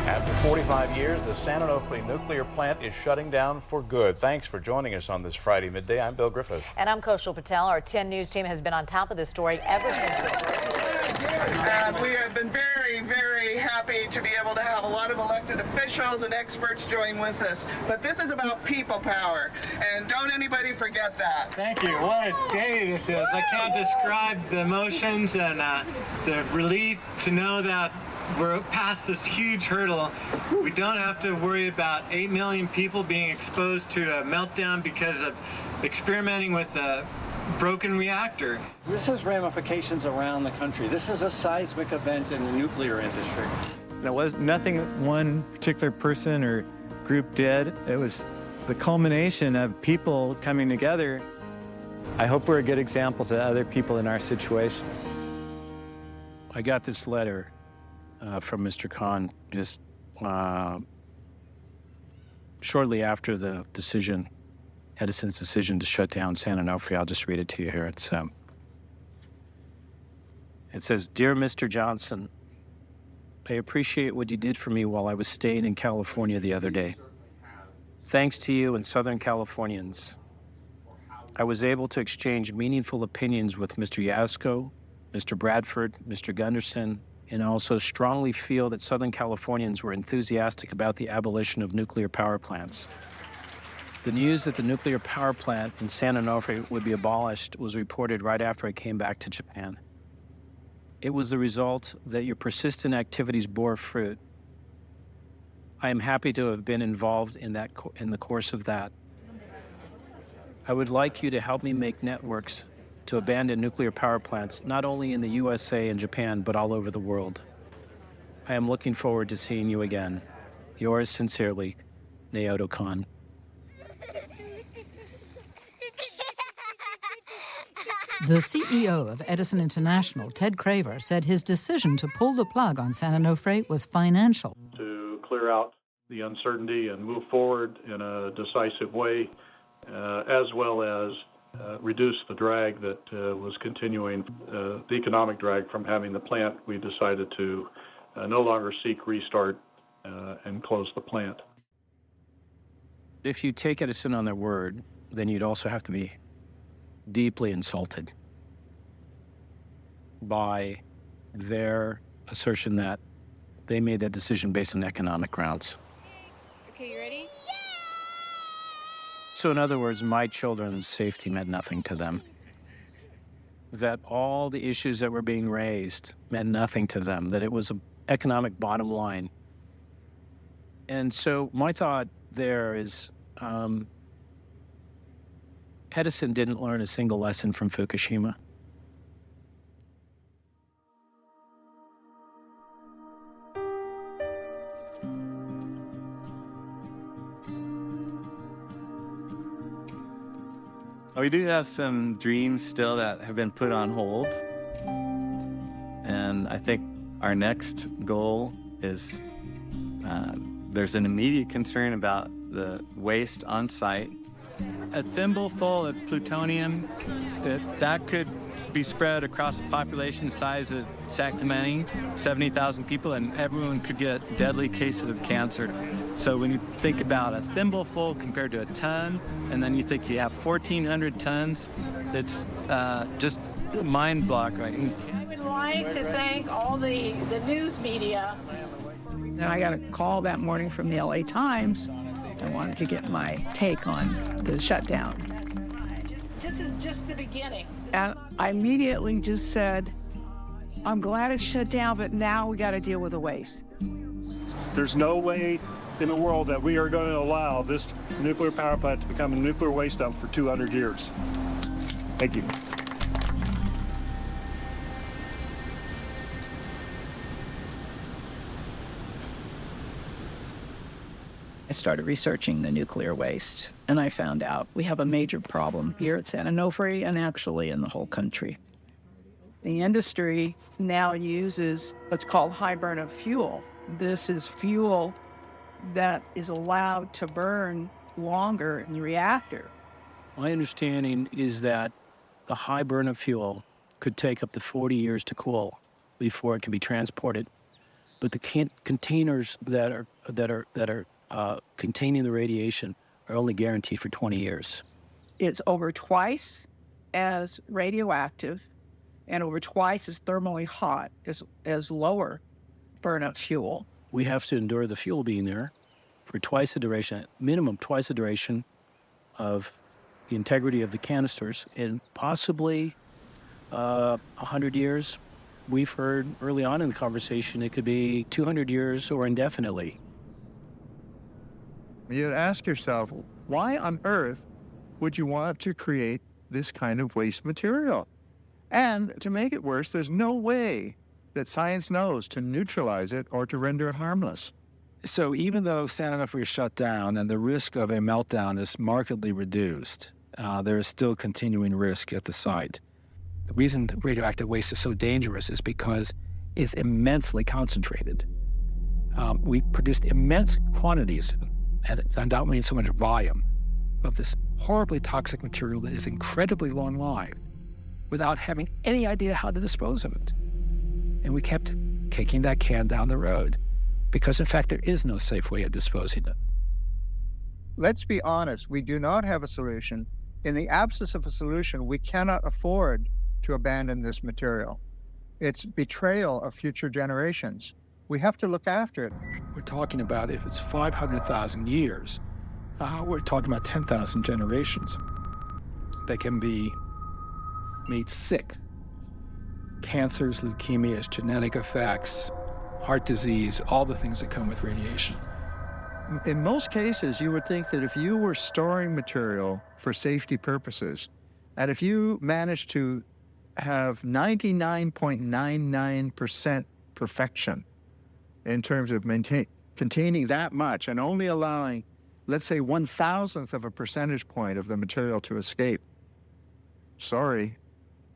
After 45 years, the San Onofre nuclear plant is shutting down for good. Thanks for joining us on this Friday midday. I'm Bill Griffith. And I'm Koshal Patel. Our 10 News team has been on top of this story ever since it first. We have been very, very happy to be able to have a lot of elected officials and experts join with us. But this is about people power, and don't anybody forget that. Thank you. What a day this is. I can't describe the emotions and the relief to know that we're past this huge hurdle. We don't have to worry about 8 million people being exposed to a meltdown because of experimenting with a broken reactor. This has ramifications around the country. This is a seismic event in the nuclear industry. There was nothing one particular person or group did. It was the culmination of people coming together. I hope we're a good example to other people in our situation. I got this letter from Mr. Khan just shortly after the decision, Edison's decision to shut down San Onofre. I'll just read it to you here. It says, "Dear Mr. Johnson, I appreciate what you did for me while I was staying in California the other day. Thanks to you and Southern Californians, I was able to exchange meaningful opinions with Mr. Yasko, Mr. Bradford, Mr. Gunderson, and also strongly feel that Southern Californians were enthusiastic about the abolition of nuclear power plants. The news that the nuclear power plant in San Onofre would be abolished was reported right after I came back to Japan. It was the result that your persistent activities bore fruit. I am happy to have been involved in the course of that. I would like you to help me make networks to abandon nuclear power plants, not only in the USA and Japan, but all over the world. I am looking forward to seeing you again. Yours sincerely, Naoto Khan." The CEO of Edison International, Ted Craver, said his decision to pull the plug on San Onofre was financial. To clear out the uncertainty and move forward in a decisive way, as well as reduce the drag that was continuing, the economic drag from having the plant, we decided to no longer seek restart and close the plant. If you take Edison on their word, then you'd also have to be deeply insulted by their assertion that they made that decision based on economic grounds. Okay, you ready? So in other words, my children's safety meant nothing to them. That all the issues that were being raised meant nothing to them, that it was an economic bottom line. And so my thought there is, Edison didn't learn a single lesson from Fukushima. We do have some dreams still that have been put on hold. And I think our next goal is there's an immediate concern about the waste on site. A thimbleful of plutonium, that could be spread across the population size of Sacramento, 70,000 people, and everyone could get deadly cases of cancer. So when you think about a thimbleful compared to a ton, and then you think you have 1,400 tons, that's just mind-boggling. I would like to thank all the news media. And I got a call that morning from the LA Times. I wanted to get my take on the shutdown. This is just the beginning. And I immediately just said, I'm glad it's shut down, but now we got to deal with the waste. There's no way in the world that we are going to allow this nuclear power plant to become a nuclear waste dump for 200 years. Thank you. I started researching the nuclear waste, and I found out we have a major problem here at San Onofre and actually in the whole country. The industry now uses what's called high burn-up fuel. This is fuel that is allowed to burn longer in the reactor. My understanding is that the high burn-up fuel could take up to 40 years to cool before it can be transported. But the containers that are containing the radiation are only guaranteed for 20 years. It's over twice as radioactive and over twice as thermally hot as lower burn-up fuel. We have to endure the fuel being there for twice the duration, minimum twice the duration of the integrity of the canisters, and possibly 100 years. We've heard early on in the conversation it could be 200 years or indefinitely. You'd ask yourself, why on earth would you want to create this kind of waste material? And to make it worse, there's no way that science knows to neutralize it or to render it harmless. So even though San Onofre is shut down and the risk of a meltdown is markedly reduced, there is still continuing risk at the site. The reason radioactive waste is so dangerous is because it's immensely concentrated. We produced immense quantities, and it's undoubtedly in so much volume, of this horribly toxic material that is incredibly long-lived without having any idea how to dispose of it. And we kept kicking that can down the road because, in fact, there is no safe way of disposing of it. Let's be honest, we do not have a solution. In the absence of a solution, we cannot afford to abandon this material. It's betrayal of future generations. We have to look after it. We're talking about, if it's 500,000 years, we're talking about 10,000 generations that can be made sick. Cancers, leukemias, genetic effects, heart disease, all the things that come with radiation. In most cases, you would think that if you were storing material for safety purposes, and if you managed to have 99.99% perfection in terms of containing that much and only allowing, let's say, 1,000th of a percentage point of the material to escape. Sorry.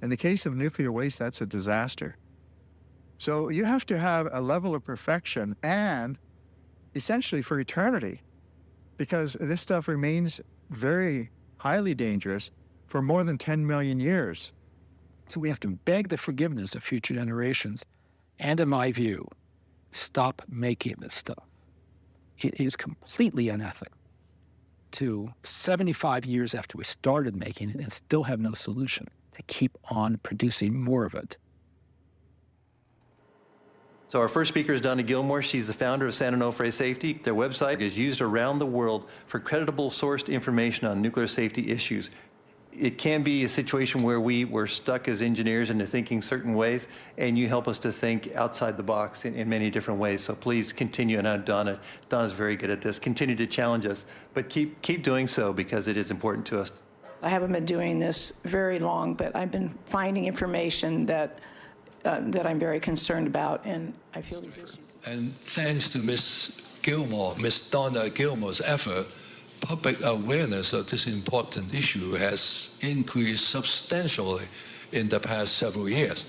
In the case of nuclear waste, that's a disaster. So you have to have a level of perfection and essentially for eternity, because this stuff remains very highly dangerous for more than 10 million years. So we have to beg the forgiveness of future generations and, in my view, stop making this stuff. It is completely unethical to 75 years after we started making it and still have no solution to keep on producing more of it. So our first speaker is Donna Gilmore. She's the founder of San Onofre Safety. Their website is used around the world for credible sourced information on nuclear safety issues. It can be a situation where we were stuck as engineers into thinking certain ways, and you help us to think outside the box in many different ways. So please continue. And I know Donna's very good at this. Continue to challenge us, but keep doing so because it is important to us. I haven't been doing this very long, but I've been finding information that I'm very concerned about, and I feel these issues. And thanks to Miss Donna Gilmore's effort, public awareness of this important issue has increased substantially in the past several years.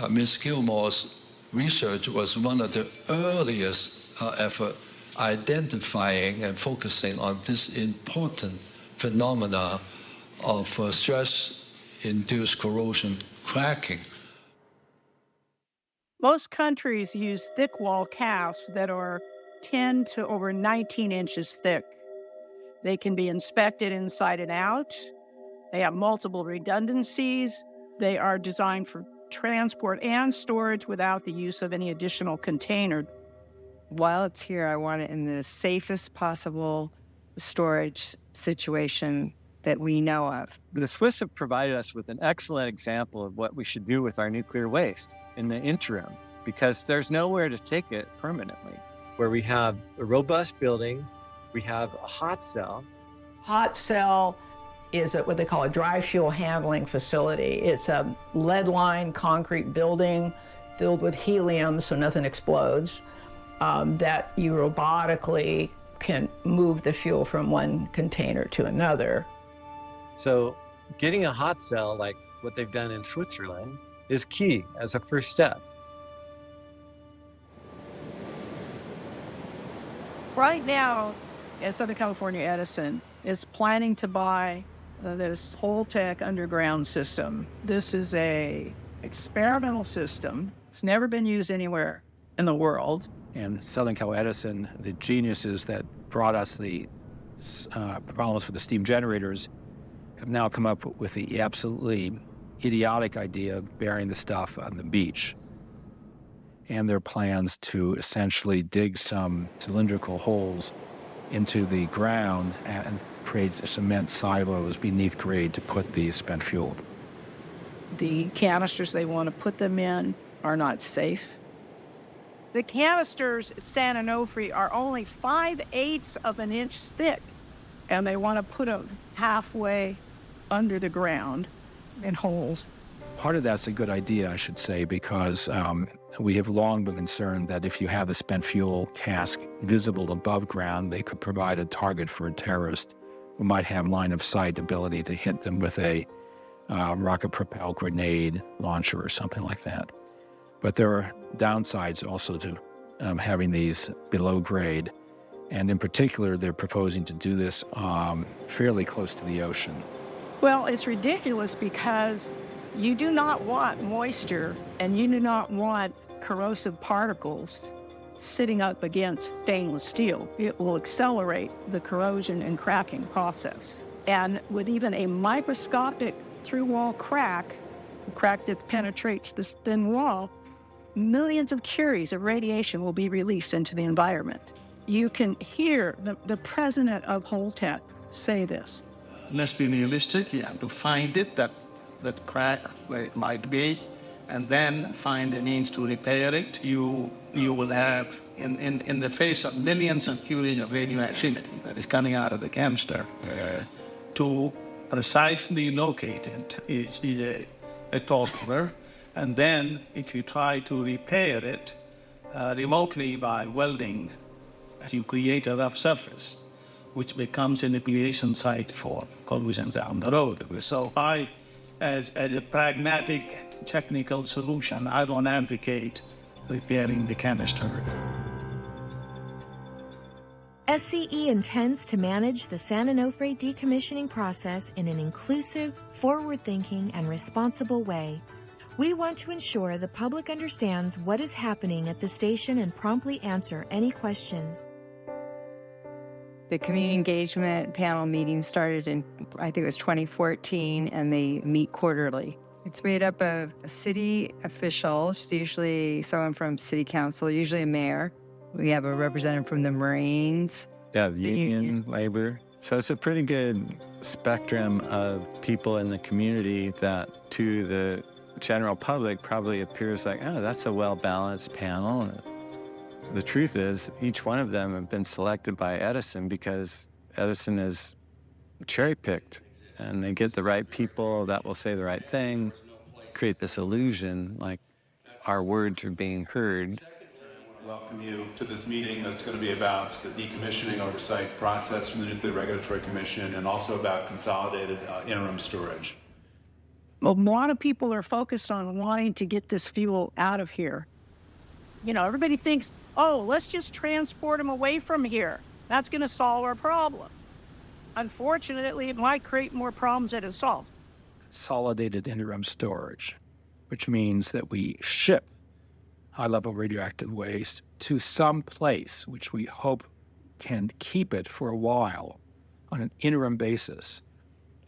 Ms. Gilmore's research was one of the earliest effort identifying and focusing on this important phenomena of stress-induced corrosion cracking. Most countries use thick wall casts that are 10 to over 19 inches thick. They can be inspected inside and out. They have multiple redundancies. They are designed for transport and storage without the use of any additional container. While it's here, I want it in the safest possible storage situation that we know of. The Swiss have provided us with an excellent example of what we should do with our nuclear waste in the interim, because there's nowhere to take it permanently. Where we have a robust building, we have a hot cell. Hot cell is what they call a dry fuel handling facility. It's a lead-lined concrete building filled with helium so nothing explodes, that you robotically can move the fuel from one container to another. So getting a hot cell, like what they've done in Switzerland, is key as a first step. Right now, Southern California Edison is planning to buy this Holtec underground system. This is a experimental system. It's never been used anywhere in the world. And Southern Cal Edison, the geniuses that brought us the problems with the steam generators, have now come up with the absolutely idiotic idea of burying the stuff on the beach. And their plans to essentially dig some cylindrical holes into the ground and create cement silos beneath grade to put the spent fuel. The canisters they want to put them in are not safe. The canisters at San Onofre are only 5/8 of an inch thick, and they want to put them halfway under the ground in holes. Part of that's a good idea, I should say, because we have long been concerned that if you have a spent fuel cask visible above ground, they could provide a target for a terrorist who might have line of sight ability to hit them with a rocket-propelled grenade launcher or something like that. But there are downsides also to having these below grade. And in particular, they're proposing to do this fairly close to the ocean. Well, it's ridiculous because you do not want moisture and you do not want corrosive particles sitting up against stainless steel. It will accelerate the corrosion and cracking process. And with even a microscopic through-wall crack that penetrates this thin wall, millions of curies of radiation will be released into the environment. You can hear the president of Holtec say this. Let's be realistic. You have to find it, that crack where it might be, and then find a means to repair it. You will have, in the face of millions of curies of radioactivity that is coming out of the canister, to precisely locate it is a torture. And then if you try to repair it remotely by welding, you create a rough surface, which becomes a nucleation site for collisions down the road. So as a pragmatic technical solution, I don't advocate repairing the canister. SCE intends to manage the San Onofre decommissioning process in an inclusive, forward-thinking, and responsible way. We want to ensure the public understands what is happening at the station and promptly answer any questions. The community engagement panel meeting started in, I think it was 2014, and they meet quarterly. It's made up of city officials, usually someone from city council, usually a mayor. We have a representative from the Marines. Yeah, the union, labor. So it's a pretty good spectrum of people in the community that to the general public probably appears like, oh, that's a well-balanced panel. The truth is, each one of them have been selected by Edison because Edison is cherry-picked And they get the right people that will say the right thing, create this illusion like our words are being heard. Welcome you to this meeting that's going to be about the decommissioning oversight process from the Nuclear Regulatory Commission and also about consolidated interim storage. A lot of people are focused on wanting to get this fuel out of here. You know, everybody thinks, oh, let's just transport them away from here. That's going to solve our problem. Unfortunately, it might create more problems than it solves. Consolidated interim storage, which means that we ship high-level radioactive waste to some place which we hope can keep it for a while on an interim basis,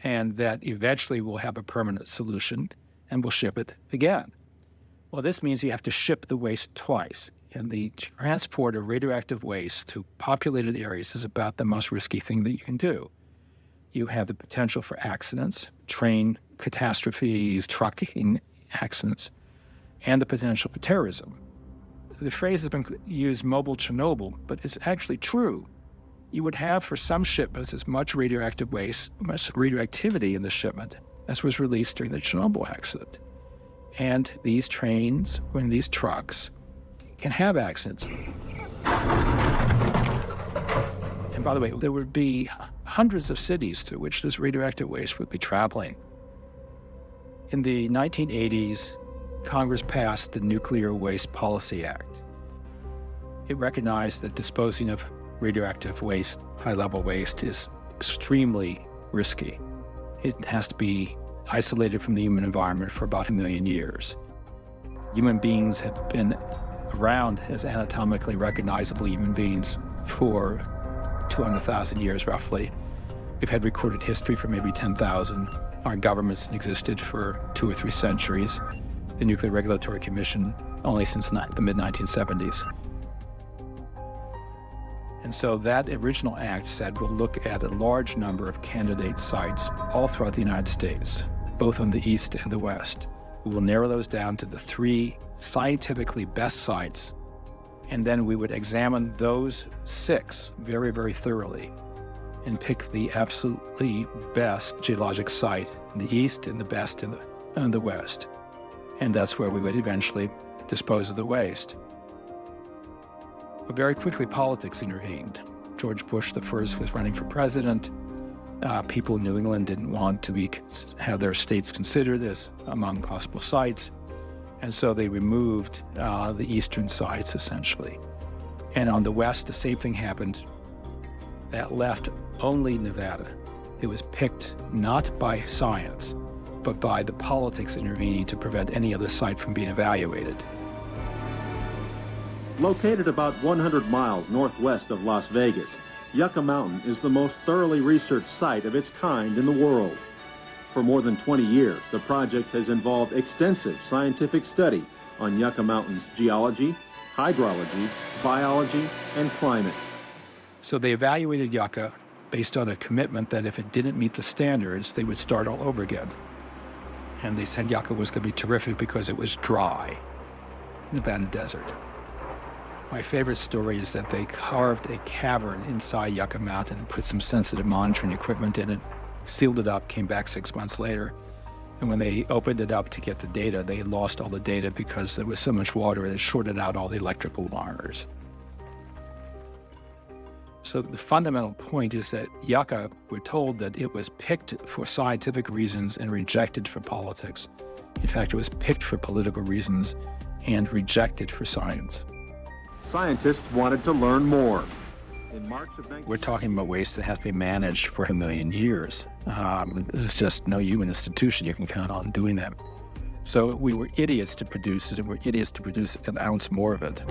and that eventually we'll have a permanent solution and we'll ship it again. Well, this means you have to ship the waste twice, and the transport of radioactive waste to populated areas is about the most risky thing that you can do. You have the potential for accidents, train catastrophes, trucking accidents, and the potential for terrorism. The phrase has been used, mobile Chernobyl, but it's actually true. You would have for some shipments as much radioactive waste, much radioactivity in the shipment as was released during the Chernobyl accident. And these trains and these trucks can have accidents. And by the way, there would be hundreds of cities to which this radioactive waste would be traveling. In the 1980s, Congress passed the Nuclear Waste Policy Act. It recognized that disposing of radioactive waste, high-level waste, is extremely risky. It has to be isolated from the human environment for about 1 million years. Human beings have been around as anatomically recognizable human beings for 200,000 years, roughly. We've had recorded history for maybe 10,000. Our government's existed for 2 or 3 centuries. The Nuclear Regulatory Commission only since the mid-1970s. And so that original act said we'll look at a large number of candidate sites all throughout the United States, both on the east and the west. We will narrow those down to the 3 scientifically best sites, and then we would examine those 6 very, very thoroughly and pick the absolutely best geologic site in the east and the best in the west. And that's where we would eventually dispose of the waste. But very quickly, politics intervened. George Bush I was running for president. People in New England didn't want to have their states considered as among possible sites. And so they removed the eastern sites, essentially. And on the west, the same thing happened. That left only Nevada. It was picked not by science, but by the politics intervening to prevent any other site from being evaluated. Located about 100 miles northwest of Las Vegas, Yucca Mountain is the most thoroughly researched site of its kind in the world. For more than 20 years, the project has involved extensive scientific study on Yucca Mountain's geology, hydrology, biology, and climate. So they evaluated Yucca based on a commitment that if it didn't meet the standards, they would start all over again. And they said Yucca was going to be terrific because it was dry, Nevada desert. My favorite story is that they carved a cavern inside Yucca Mountain, put some sensitive monitoring equipment in it, sealed it up, came back 6 months later. And when they opened it up to get the data, they lost all the data because there was so much water it shorted out all the electrical wires. So the fundamental point is that Yucca, we're told that it was picked for scientific reasons and rejected for politics. In fact, it was picked for political reasons and rejected for science. Scientists wanted to learn more. We're talking about waste that has to be managed for 1 million years. There's just no human institution you can count on doing that. So we were idiots to produce it, and we're idiots to produce an ounce more of it.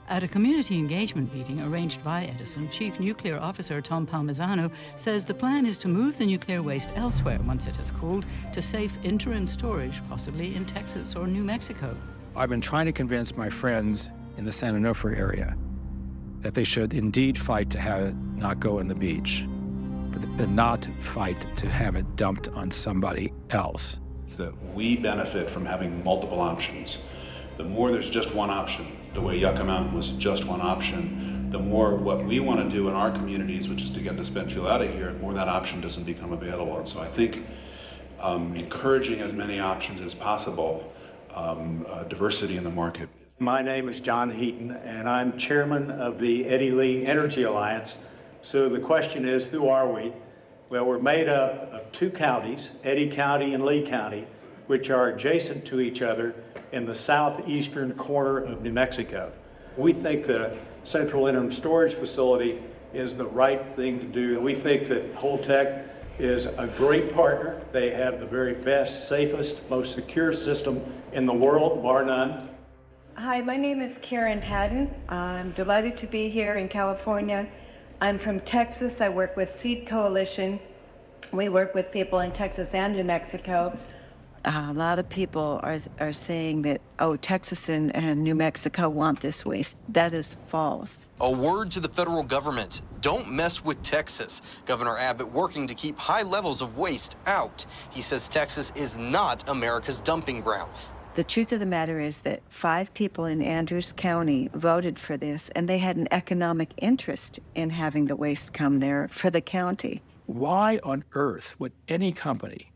At a community engagement meeting arranged by Edison, Chief Nuclear Officer Tom Palmisano says the plan is to move the nuclear waste elsewhere once it has cooled to safe interim storage, possibly in Texas or New Mexico. I've been trying to convince my friends in the San Onofre area that they should indeed fight to have it not go on the beach, but not fight to have it dumped on somebody else. That we benefit from having multiple options. The more there's just one option, the way Yucca Mountain was just one option, the more what we want to do in our communities, which is to get the spent fuel out of here, the more that option doesn't become available. And so I think encouraging as many options as possible, diversity in the market. My name is John Heaton, and I'm chairman of the Eddie Lee Energy Alliance. So the question is, who are we? Well, we're made up of two counties, Eddy County and Lee County, which are adjacent to each other in the southeastern corner of New Mexico. We think that a central interim storage facility is the right thing to do. We think that Holtec is a great partner. They have the very best, safest, most secure system in the world, bar none. Hi, my name is Karen Haddon. I'm delighted to be here in California. I'm from Texas. I work with Seed Coalition. We work with people in Texas and New Mexico. A lot of people are saying that, oh, Texas and New Mexico want this waste. That is false. A word to the federal government. Don't mess with Texas. Governor Abbott working to keep high levels of waste out. He says Texas is not America's dumping ground. The truth of the matter is that 5 people in Andrews County voted for this, and they had an economic interest in having the waste come there for the county. Why on earth would any company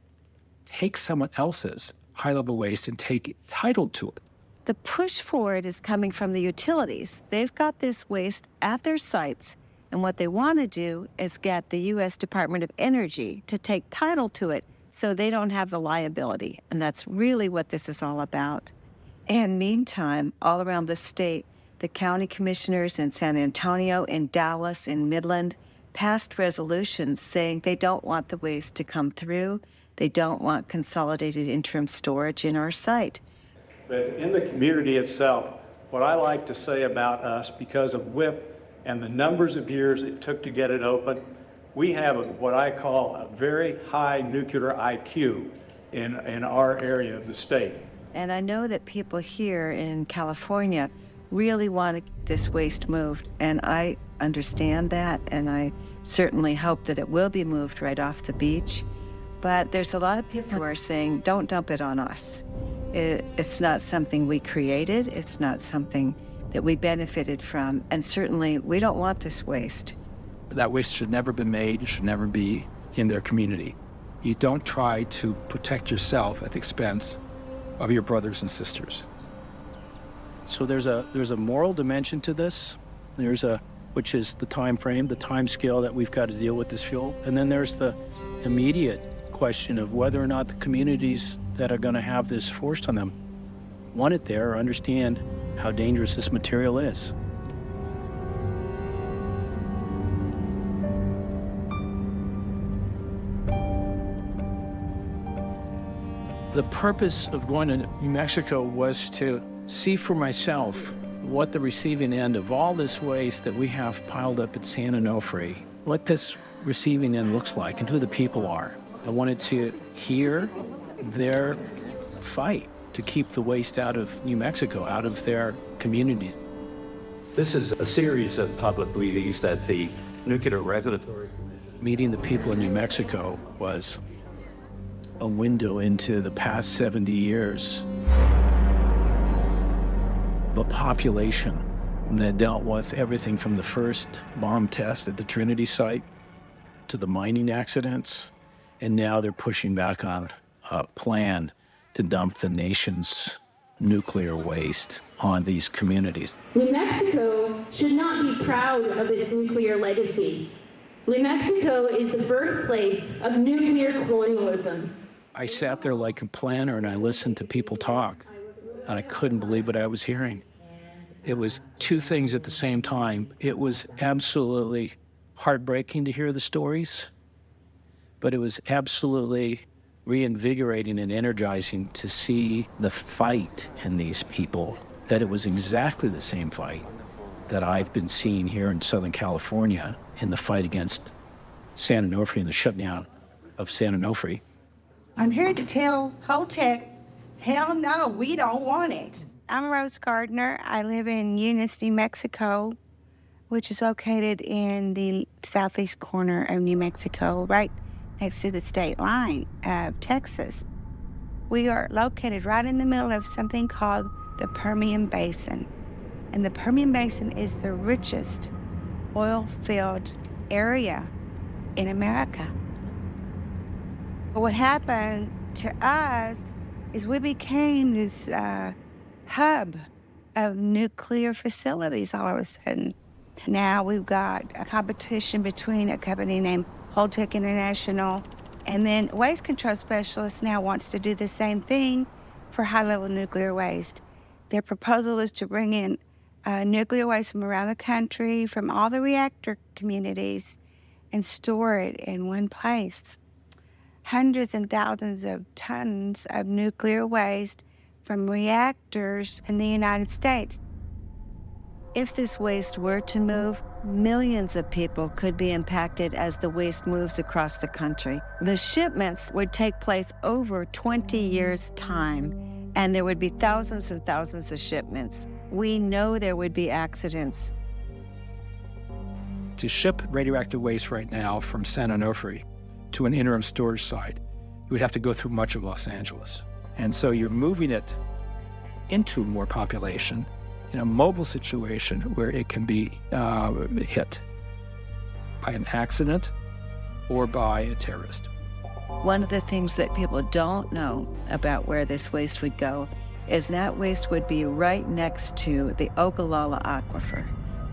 take someone else's high-level waste and take title to it? The push for it is coming from the utilities. They've got this waste at their sites, and what they want to do is get the U.S. Department of Energy to take title to it so they don't have the liability. And that's really what this is all about. And meantime, all around the state, the county commissioners in San Antonio, in Dallas, in Midland, passed resolutions saying they don't want the waste to come through. They don't want consolidated interim storage in our site. But in the community itself, what I like to say about us, because of WIP and the numbers of years it took to get it open, we have what I call a very high nuclear IQ in our area of the state. And I know that people here in California really want this waste moved, and I understand that, and I certainly hope that it will be moved right off the beach. But there's a lot of people who are saying, don't dump it on us. It's not something we created, it's not something that we benefited from, and certainly we don't want this waste. That waste should never be made, it should never be in their community. You don't try to protect yourself at the expense of your brothers and sisters. So there's a moral dimension to this. Which is the time frame, the time scale that we've got to deal with this fuel. And then there's the immediate question of whether or not the communities that are going to have this forced on them want it there or understand how dangerous this material is. The purpose of going to New Mexico was to see for myself what the receiving end of all this waste that we have piled up at San Onofre, what this receiving end looks like and who the people are. I wanted to hear their fight to keep the waste out of New Mexico, out of their communities. This is a series of public meetings that the Nuclear Regulatory Commission. Meeting the people in New Mexico was a window into the past 70 years. The population that dealt with everything from the first bomb test at the Trinity site to the mining accidents, and now they're pushing back on a plan to dump the nation's nuclear waste on these communities. New Mexico should not be proud of its nuclear legacy. New Mexico is the birthplace of nuclear colonialism. I sat there like a planner and I listened to people talk, and I couldn't believe what I was hearing. It was two things at the same time. It was absolutely heartbreaking to hear the stories, but it was absolutely reinvigorating and energizing to see the fight in these people, that it was exactly the same fight that I've been seeing here in Southern California in the fight against San Onofre and the shutdown of San Onofre. I'm here to tell Holtec, hell no, we don't want it. I'm Rose Gardner. I live in Eunice, New Mexico, which is located in the southeast corner of New Mexico, right next to the state line of Texas. We are located right in the middle of something called the Permian Basin. And the Permian Basin is the richest oil-filled area in America. But what happened to us is we became this hub of nuclear facilities all of a sudden. Now we've got a competition between a company named Holtec International, and then Waste Control Specialists now wants to do the same thing for high-level nuclear waste. Their proposal is to bring in nuclear waste from around the country, from all the reactor communities, and store it in one place. Hundreds and thousands of tons of nuclear waste from reactors in the United States. If this waste were to move, millions of people could be impacted as the waste moves across the country. The shipments would take place over 20 years' time, and there would be thousands and thousands of shipments. We know there would be accidents. To ship radioactive waste right now from San Onofre to an interim storage site, you would have to go through much of Los Angeles. And so you're moving it into more population in a mobile situation where it can be hit by an accident or by a terrorist. One of the things that people don't know about where this waste would go is that waste would be right next to the Ogallala Aquifer.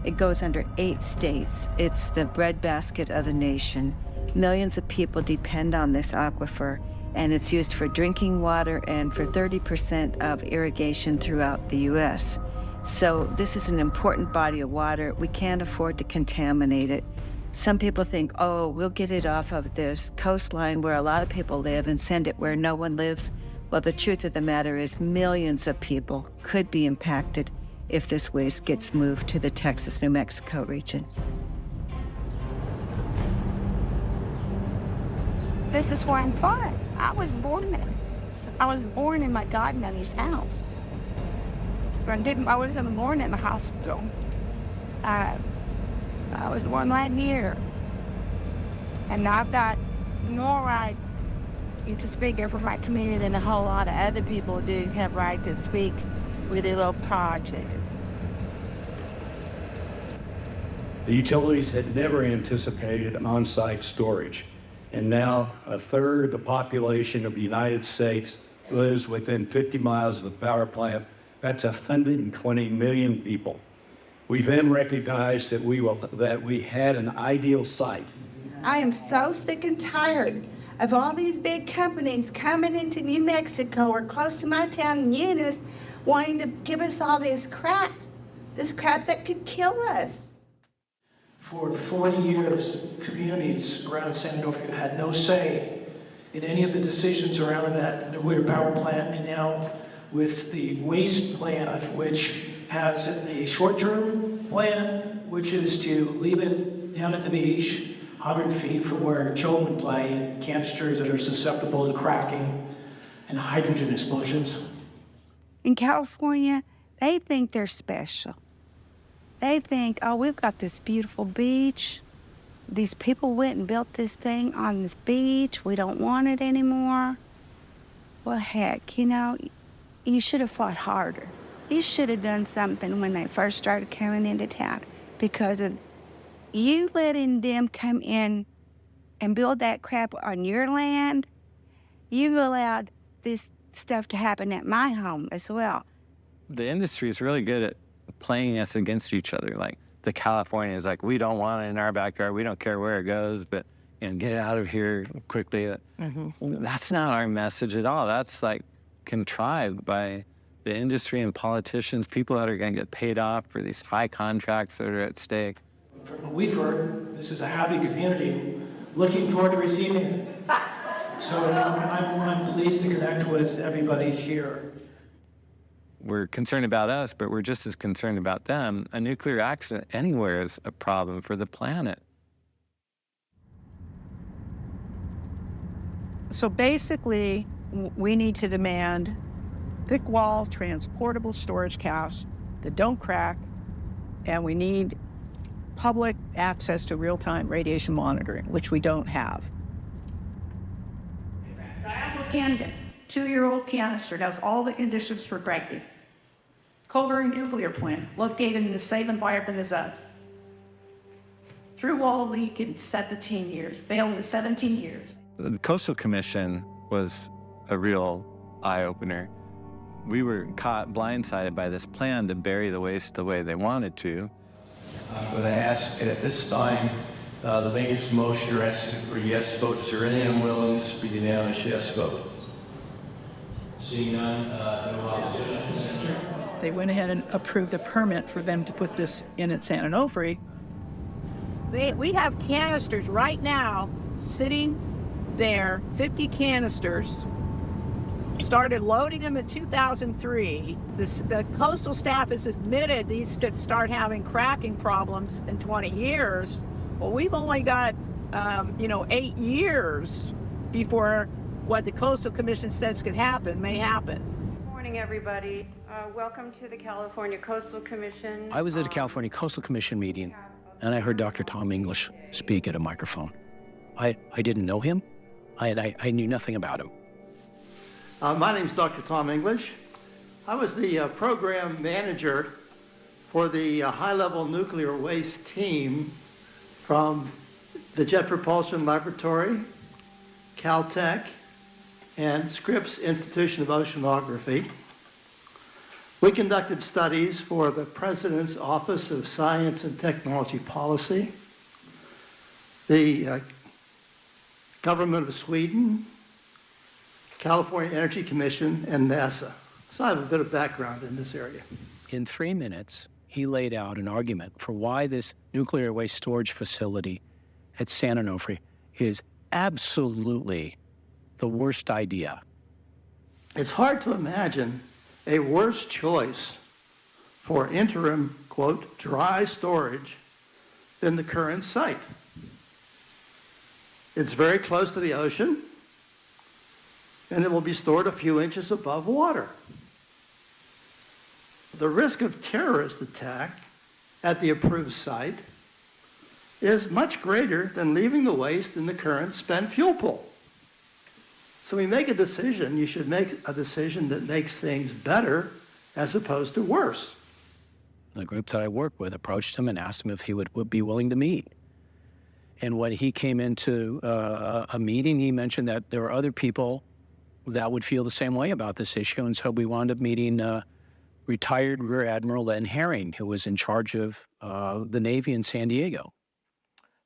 It goes under 8 states. It's the breadbasket of the nation. Millions of people depend on this aquifer, and it's used for drinking water and for 30% of irrigation throughout the U.S. So this is an important body of water. We can't afford to contaminate it. Some people think, oh, we'll get it off of this coastline where a lot of people live and send it where no one lives. Well, the truth of the matter is millions of people could be impacted if this waste gets moved to the Texas-New Mexico region. This is where I'm from. I was born in my godmother's house. I wasn't born in the hospital. I was born right here. And I've got more rights to speak for my community than a whole lot of other people do have right to speak with their little projects. The utilities had never anticipated on-site storage. And now a third of the population of the United States lives within 50 miles of the power plant. That's 120 million people. We then recognized that we had an ideal site. I am so sick and tired of all these big companies coming into New Mexico or close to my town in Eunice wanting to give us all this crap that could kill us. For 40 years, communities around San Onofre had no say in any of the decisions around that nuclear power plant. And now with the waste plant, which has the short-term plan, which is to leave it down at the beach, 100 feet from where children play, in canisters that are susceptible to cracking and hydrogen explosions. In California, they think they're special. They think, oh, we've got this beautiful beach. These people went and built this thing on the beach. We don't want it anymore. Well, heck, you should have fought harder. You should have done something when they first started coming into town, because of you letting them come in and build that crap on your land. You allowed this stuff to happen at my home as well. The industry is really good at playing us against each other. Like the California is like, we don't want it in our backyard. We don't care where it goes, but get it out of here quickly. Mm-hmm. That's not our message at all. That's like contrived by the industry and politicians, people that are going to get paid off for these high contracts that are at stake. From what we've heard, this is a happy community looking forward to receiving it. So I'm pleased to connect with everybody here. We're concerned about us, but we're just as concerned about them. A nuclear accident anywhere is a problem for the planet. So basically, we need to demand thick wall, transportable storage casts that don't crack, and we need public access to real-time radiation monitoring, which we don't have. Diablo 2-year-old canister has all the conditions for cracking. Cold nuclear plant, located in the same environment as us. through all leak in 17 years, failed in 17 years. The Coastal Commission was a real eye-opener. We were caught blindsided by this plan to bury the waste the way they wanted to. I'm going to ask at this time the maintenance motion asking for yes votes. Is there any unwillingness for unanimous yes vote? Seeing none, no opposition. They went ahead and approved a permit for them to put this in at San Onofre. We have canisters right now sitting there, 50 canisters. Started loading them in 2003. The coastal staff has admitted these could start having cracking problems in 20 years. Well, we've only got, 8 years before what the Coastal Commission says could happen may happen. Good morning, everybody. Welcome to the California Coastal Commission. I was at a California Coastal Commission meeting, and I heard Dr. Tom English speak at a microphone. I didn't know him. I knew nothing about him. My name is Dr. Tom English. I was the program manager for the high-level nuclear waste team from the Jet Propulsion Laboratory, Caltech, and Scripps Institution of Oceanography. We conducted studies for the President's Office of Science and Technology Policy, the Government of Sweden, California Energy Commission, and NASA. So I have a bit of background in this area. In 3 minutes, he laid out an argument for why this nuclear waste storage facility at San Onofre is absolutely the worst idea. It's hard to imagine a worse choice for interim, quote, dry storage than the current site. It's very close to the ocean, and it will be stored a few inches above water. The risk of terrorist attack at the approved site is much greater than leaving the waste in the current spent fuel pool. So when you make a decision, you should make a decision that makes things better as opposed to worse. The group that I work with approached him and asked him if he would be willing to meet. And when he came into a meeting, he mentioned that there were other people that would feel the same way about this issue. And so we wound up meeting retired Rear Admiral Len Herring, who was in charge of the Navy in San Diego.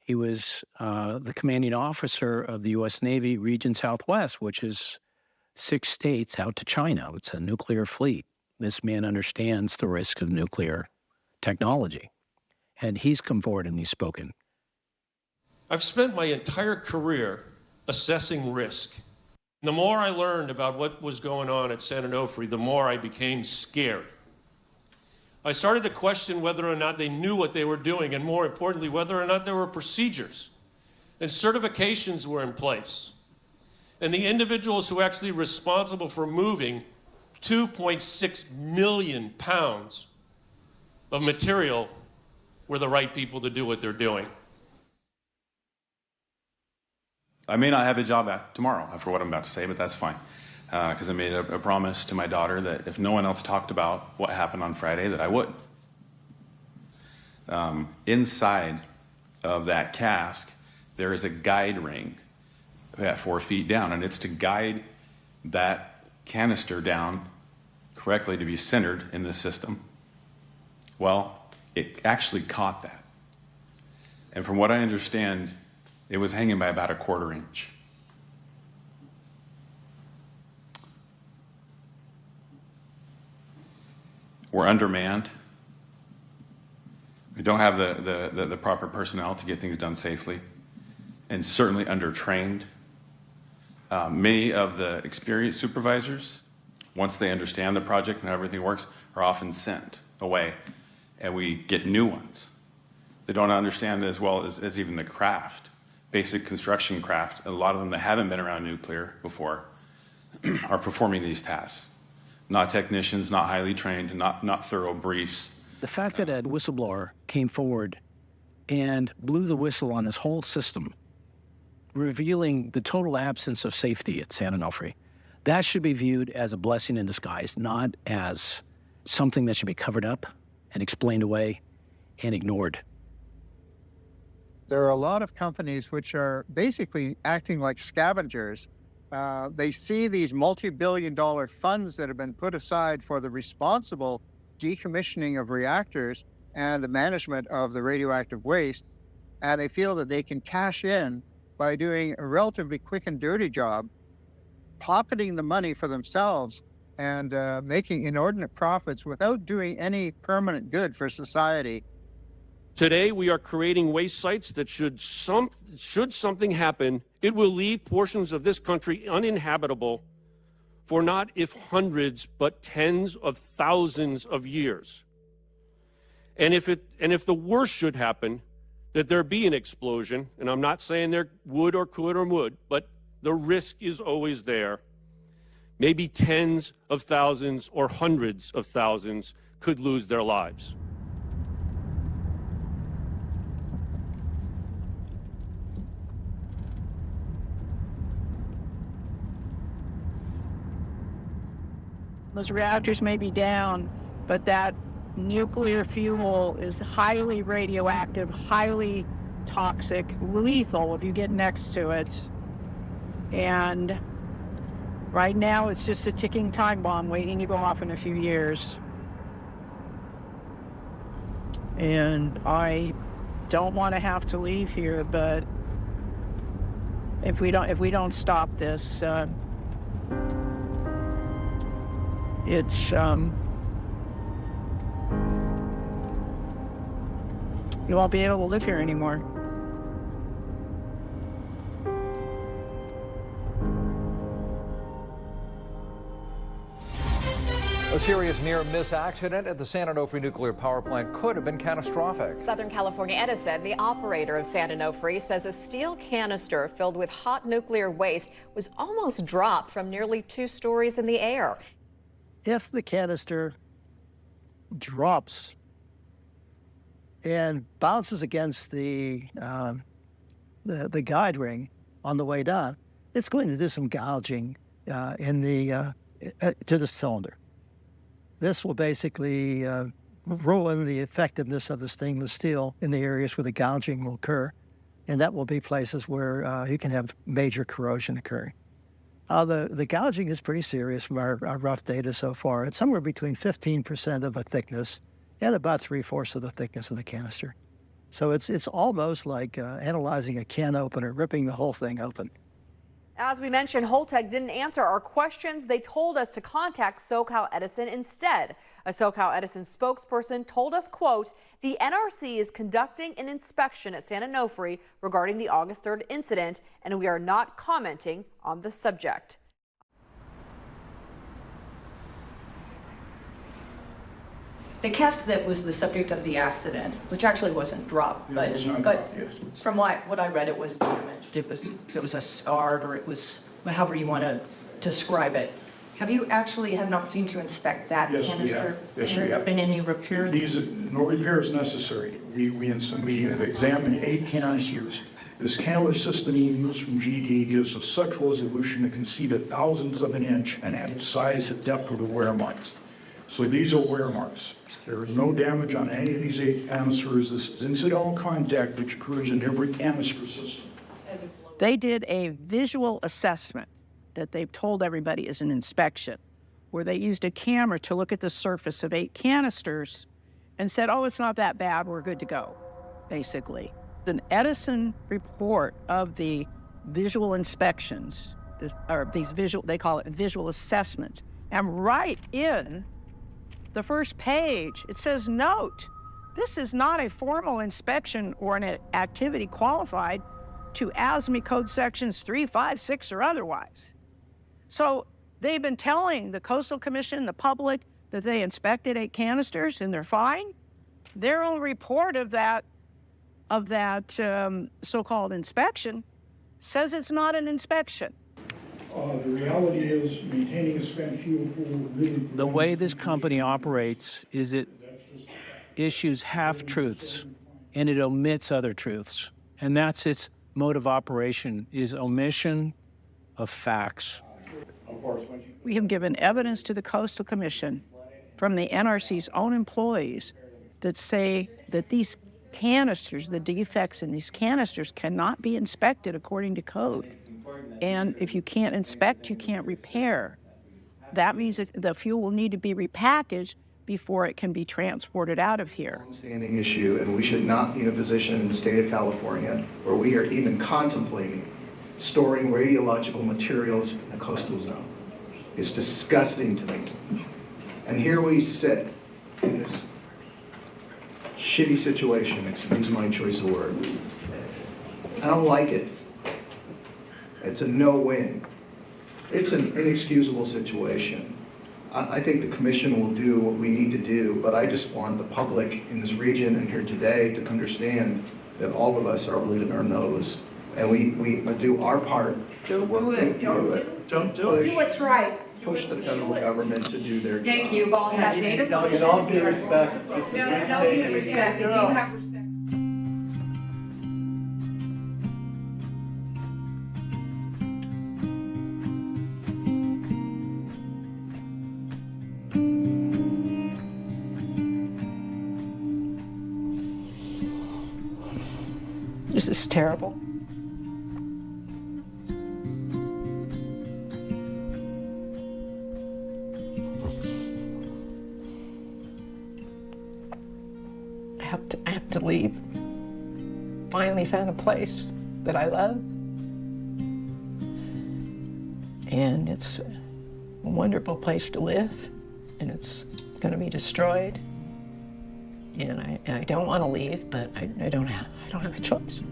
He was the commanding officer of the U.S. Navy Region Southwest, which is 6 states out to China. It's a nuclear fleet. This man understands the risk of nuclear technology. And he's come forward and he's spoken. I've spent my entire career assessing risk. The more I learned about what was going on at San Onofre, the more I became scared. I started to question whether or not they knew what they were doing, and more importantly, whether or not there were procedures and certifications were in place. And the individuals who were actually responsible for moving 2.6 million pounds of material were the right people to do what they're doing. I may not have a job tomorrow for what I'm about to say, but that's fine. Because I made a promise to my daughter that if no one else talked about what happened on Friday, that I would. Inside of that cask, there is a guide ring at 4 feet down, and it's to guide that canister down correctly to be centered in the system. Well, it actually caught that. And from what I understand, it was hanging by about 1/4 inch. We're undermanned. We don't have the proper personnel to get things done safely, and certainly undertrained. Many of the experienced supervisors, once they understand the project and how everything works, are often sent away, and we get new ones. They don't understand as well as even the craft, basic construction craft. A lot of them that haven't been around nuclear before are performing these tasks. Not technicians, not highly trained, not thorough briefs. The fact that a whistleblower came forward and blew the whistle on this whole system, revealing the total absence of safety at San Onofre, that should be viewed as a blessing in disguise, not as something that should be covered up and explained away and ignored. There are a lot of companies which are basically acting like scavengers. They see these multi-billion-dollar funds that have been put aside for the responsible decommissioning of reactors and the management of the radioactive waste, and they feel that they can cash in by doing a relatively quick and dirty job, pocketing the money for themselves and making inordinate profits without doing any permanent good for society. Today, we are creating waste sites that should something happen, it will leave portions of this country uninhabitable for not if hundreds, but tens of thousands of years. And if the worst should happen, that there be an explosion, and I'm not saying there would or could or would, but the risk is always there. Maybe tens of thousands or hundreds of thousands could lose their lives. Those reactors may be down, but that nuclear fuel is highly radioactive, highly toxic, lethal if you get next to it. And right now, it's just a ticking time bomb waiting to go off in a few years. And I don't want to have to leave here, but if we don't stop this, it's you won't be able to live here anymore. A serious near-miss accident at the San Onofre nuclear power plant could have been catastrophic. Southern California Edison, the operator of San Onofre, says a steel canister filled with hot nuclear waste was almost dropped from nearly 2 stories in the air. If the canister drops and bounces against the guide ring on the way down, it's going to do some gouging in the to the cylinder. This will basically ruin the effectiveness of the stainless steel in the areas where the gouging will occur, and that will be places where you can have major corrosion occurring. The gouging is pretty serious from our rough data so far. It's somewhere between 15% of the thickness and about 3/4 of the thickness of the canister. So it's almost like analyzing a can opener, ripping the whole thing open. As we mentioned, Holtec didn't answer our questions. They told us to contact SoCal Edison instead. A SoCal Edison spokesperson told us, quote, the NRC is conducting an inspection at San Onofre regarding the August 3rd incident, and we are not commenting on the subject. The cask that was the subject of the accident, which actually wasn't dropped, but from what I read, it was damaged. It was a scarred, or it was however you want to describe it. Have you actually had an opportunity to inspect that canister? Yes, Has there been any repair? No repair is necessary. We examined 8 canisters. This cannula system used from GD gives us such resolution it can see to thousandths of an inch and at its size and depth of the wear marks. So these are wear marks. There is no damage on any of these 8 canisters. This is incidental contact which occurs in every canister system. They did a visual assessment that they've told everybody is an inspection, where they used a camera to look at the surface of 8 canisters and said, oh, it's not that bad, we're good to go, basically. An Edison report of the visual inspections, they call it visual assessments, and right in the first page, it says, note, this is not a formal inspection or an activity qualified to ASME code sections 3, 5, 6, or otherwise. So they've been telling the Coastal Commission, the public, that they inspected 8 canisters and they're fine. Their own report of that so-called inspection says it's not an inspection. The reality is maintaining a spent fuel pool really... The way this company operates is it issues half-truths and it omits other truths. And that's its mode of operation, is omission of facts. We have given evidence to the Coastal Commission from the NRC's own employees that say that these canisters, the defects in these canisters cannot be inspected according to code. And if you can't inspect, you can't repair. That means that the fuel will need to be repackaged before it can be transported out of here. Standing issue, and we should not be in a position in the state of California where we are even contemplating storing radiological materials in the coastal zone. It's disgusting to me. And here we sit in this shitty situation, excuse my choice of word. I don't like it. It's a no-win. It's an inexcusable situation. I think the commission will do what we need to do, but I just want the public in this region and here today to understand that all of us are holding our nose, and we do our part. Don't do it. Don't do it. Do what's right. Push the federal government to do their job. Thank you. All have native. In all due respect. No due respect. You have respect. This is terrible. I have to leave. Finally found a place that I love. And it's a wonderful place to live, and it's going to be destroyed. And I don't want to leave, but I don't have a choice.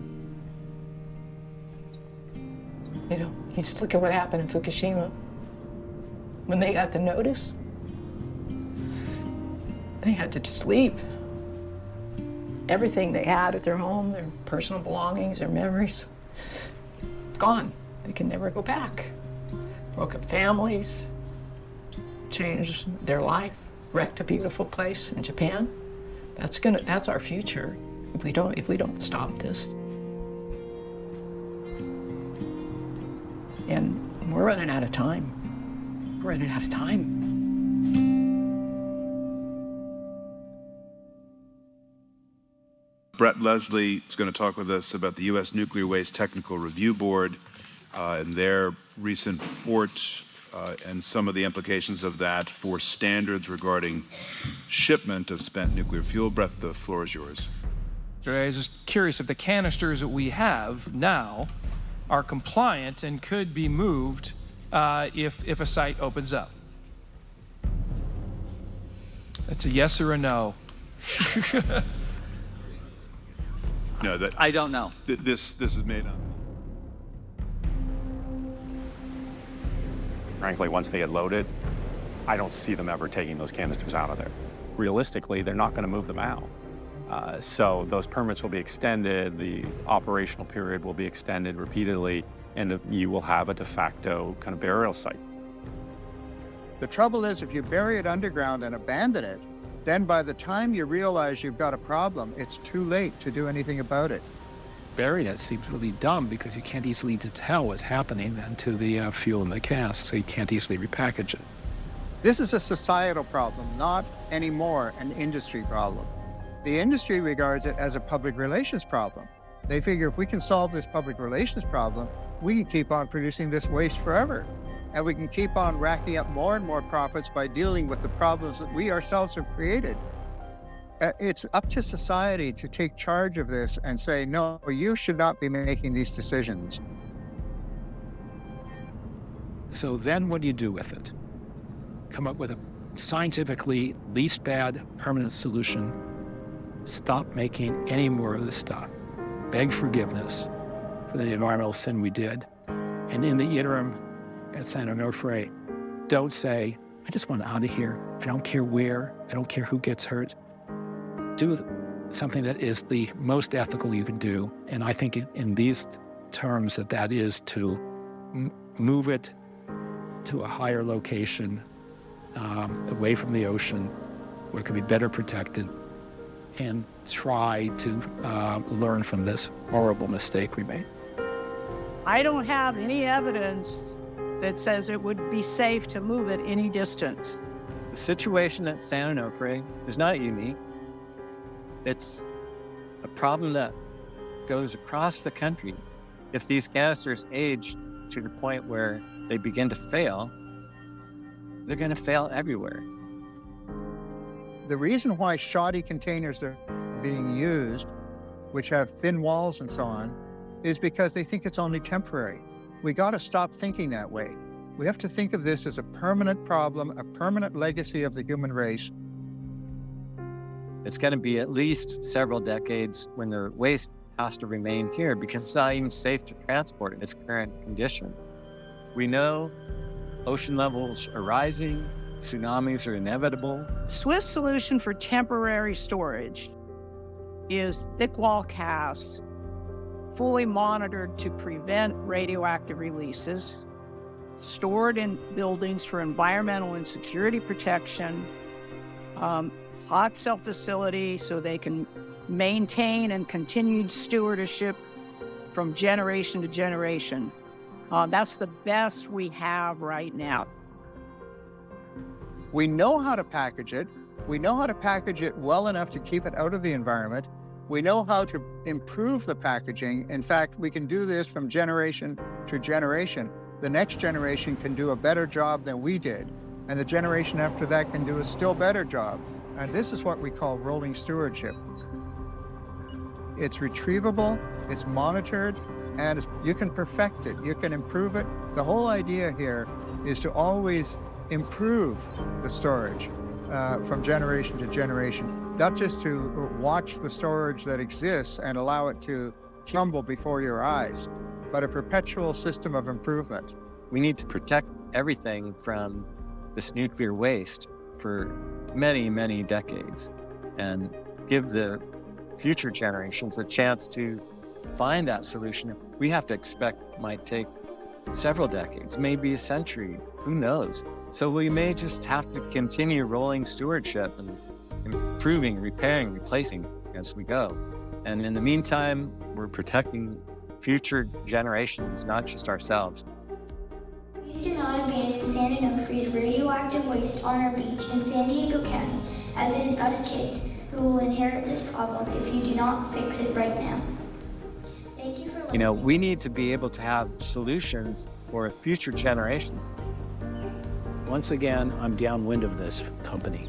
You know, you just look at what happened in Fukushima. When they got the notice, they had to just leave. Everything they had at their home, their personal belongings, their memories, gone. They can never go back. Broke up families, changed their life, wrecked a beautiful place in Japan. That's our future if we don't stop this. And we're running out of time. We're running out of time. Brett Leslie is going to talk with us about the U.S. Nuclear Waste Technical Review Board and their recent report and some of the implications of that for standards regarding shipment of spent nuclear fuel. Brett, the floor is yours. I was just curious if the canisters that we have now are compliant and could be moved if a site opens up. That's a yes or a no. No, I don't know. This is made up. Frankly, once they get loaded, I don't see them ever taking those canisters out of there. Realistically, they're not going to move them out. So those permits will be extended, the operational period will be extended repeatedly, and you will have a de facto kind of burial site. The trouble is, if you bury it underground and abandon it, then by the time you realize you've got a problem, it's too late to do anything about it. Bury it seems really dumb because you can't easily tell what's happening then to the fuel in the cask, so you can't easily repackage it. This is a societal problem, not anymore an industry problem. The industry regards it as a public relations problem. They figure if we can solve this public relations problem, we can keep on producing this waste forever. And we can keep on racking up more and more profits by dealing with the problems that we ourselves have created. It's up to society to take charge of this and say, no, you should not be making these decisions. So then what do you do with it? Come up with a scientifically least bad permanent solution. Stop making any more of this stuff. Beg forgiveness for the environmental sin we did. And in the interim at San Onofre, don't say, I just want out of here. I don't care where. I don't care who gets hurt. Do something that is the most ethical you can do. And I think in these terms that is to move it to a higher location, away from the ocean, where it can be better protected, and try to learn from this horrible mistake we made. I don't have any evidence that says it would be safe to move it any distance. The situation at San Onofre is not unique. It's a problem that goes across the country. If these canisters age to the point where they begin to fail, they're going to fail everywhere. The reason why shoddy containers are being used, which have thin walls and so on, is because they think it's only temporary. We got to stop thinking that way. We have to think of this as a permanent problem, a permanent legacy of the human race. It's going to be at least several decades when the waste has to remain here because it's not even safe to transport in its current condition. We know ocean levels are rising, tsunamis are inevitable. Swiss solution for temporary storage is thick wall casks, fully monitored to prevent radioactive releases, stored in buildings for environmental and security protection, hot cell facility so they can maintain and continued stewardship from generation to generation. That's the best we have right now. We know how to package it. We know how to package it well enough to keep it out of the environment. We know how to improve the packaging. In fact, we can do this from generation to generation. The next generation can do a better job than we did, and the generation after that can do a still better job. And this is what we call rolling stewardship. It's retrievable, it's monitored, and you can perfect it, you can improve it. The whole idea here is to always improve the storage from generation to generation, not just to watch the storage that exists and allow it to crumble before your eyes, but a perpetual system of improvement. We need to protect everything from this nuclear waste for many, many decades and give the future generations a chance to find that solution. We have to expect it might take several decades, maybe a century, who knows? So we may just have to continue rolling stewardship and improving, repairing, replacing as we go. And in the meantime, we're protecting future generations, not just ourselves. Please do not abandon San Onofre's radioactive waste on our beach in San Diego County, as it is us kids who will inherit this problem if you do not fix it right now. Thank you for listening. You know, we need to be able to have solutions for future generations. Once again, I'm downwind of this company.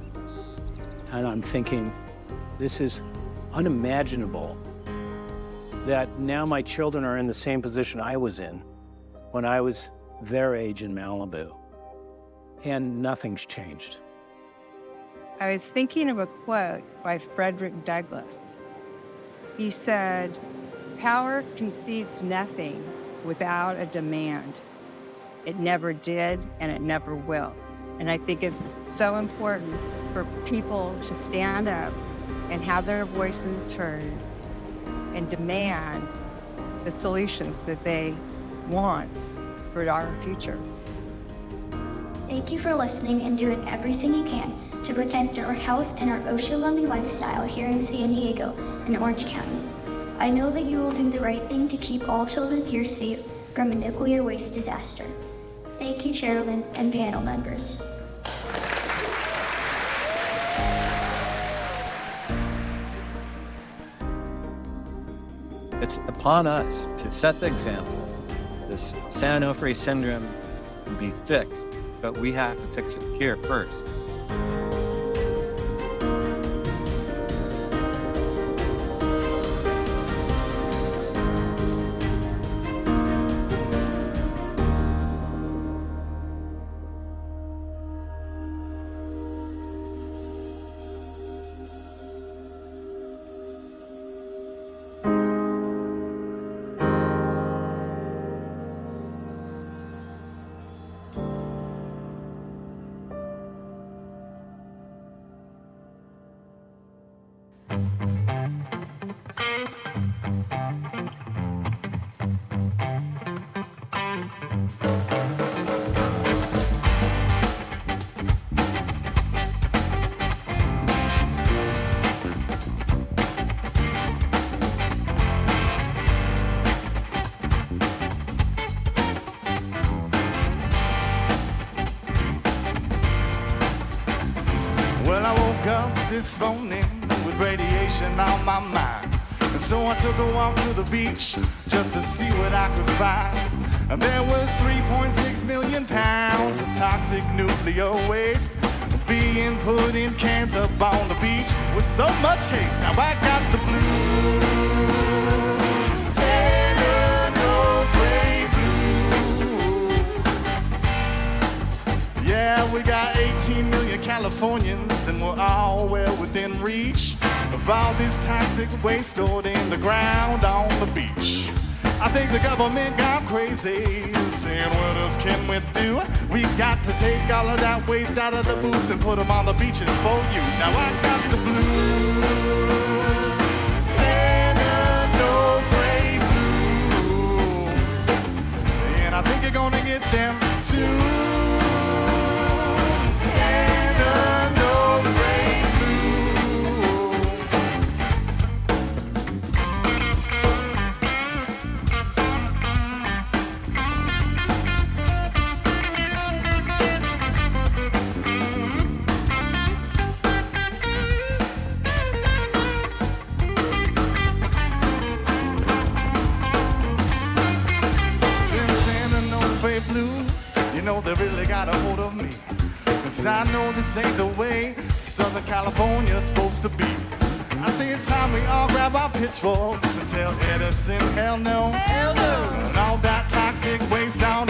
And I'm thinking, this is unimaginable that now my children are in the same position I was in when I was their age in Malibu. And nothing's changed. I was thinking of a quote by Frederick Douglass. He said, "Power concedes nothing without a demand. It never did, and it never will." And I think it's so important for people to stand up and have their voices heard and demand the solutions that they want for our future. Thank you for listening and doing everything you can to protect our health and our ocean-loving lifestyle here in San Diego and Orange County. I know that you will do the right thing to keep all children here safe from a nuclear waste disaster. Thank you, Chairman and panel members. It's upon us to set the example. This San Onofre Syndrome can be fixed, but we have to fix it here first. Well, I woke up this morning with radiation on my mind. So I took a walk to the beach just to see what I could find. And there was 3.6 million pounds of toxic nuclear waste being put in cans up on the beach with so much haste. Now I got the blues, San Onofre blues. Yeah, we got 18 million Californians and we're all well within reach of all this toxic waste stored in the ground on the beach. I think the government got crazy, saying what else can we do? We got to take all of that waste out of the boobs and put them on the beaches for you. Now I got the blues, San Onofre blue, and I think you're gonna get them too. San Onofre blues, you know they really got a hold of me. 'Cause I know this ain't the way Southern California's supposed to be. I say it's time we all grab our pitchforks and tell Edison hell no. Hell no. And all that toxic waste down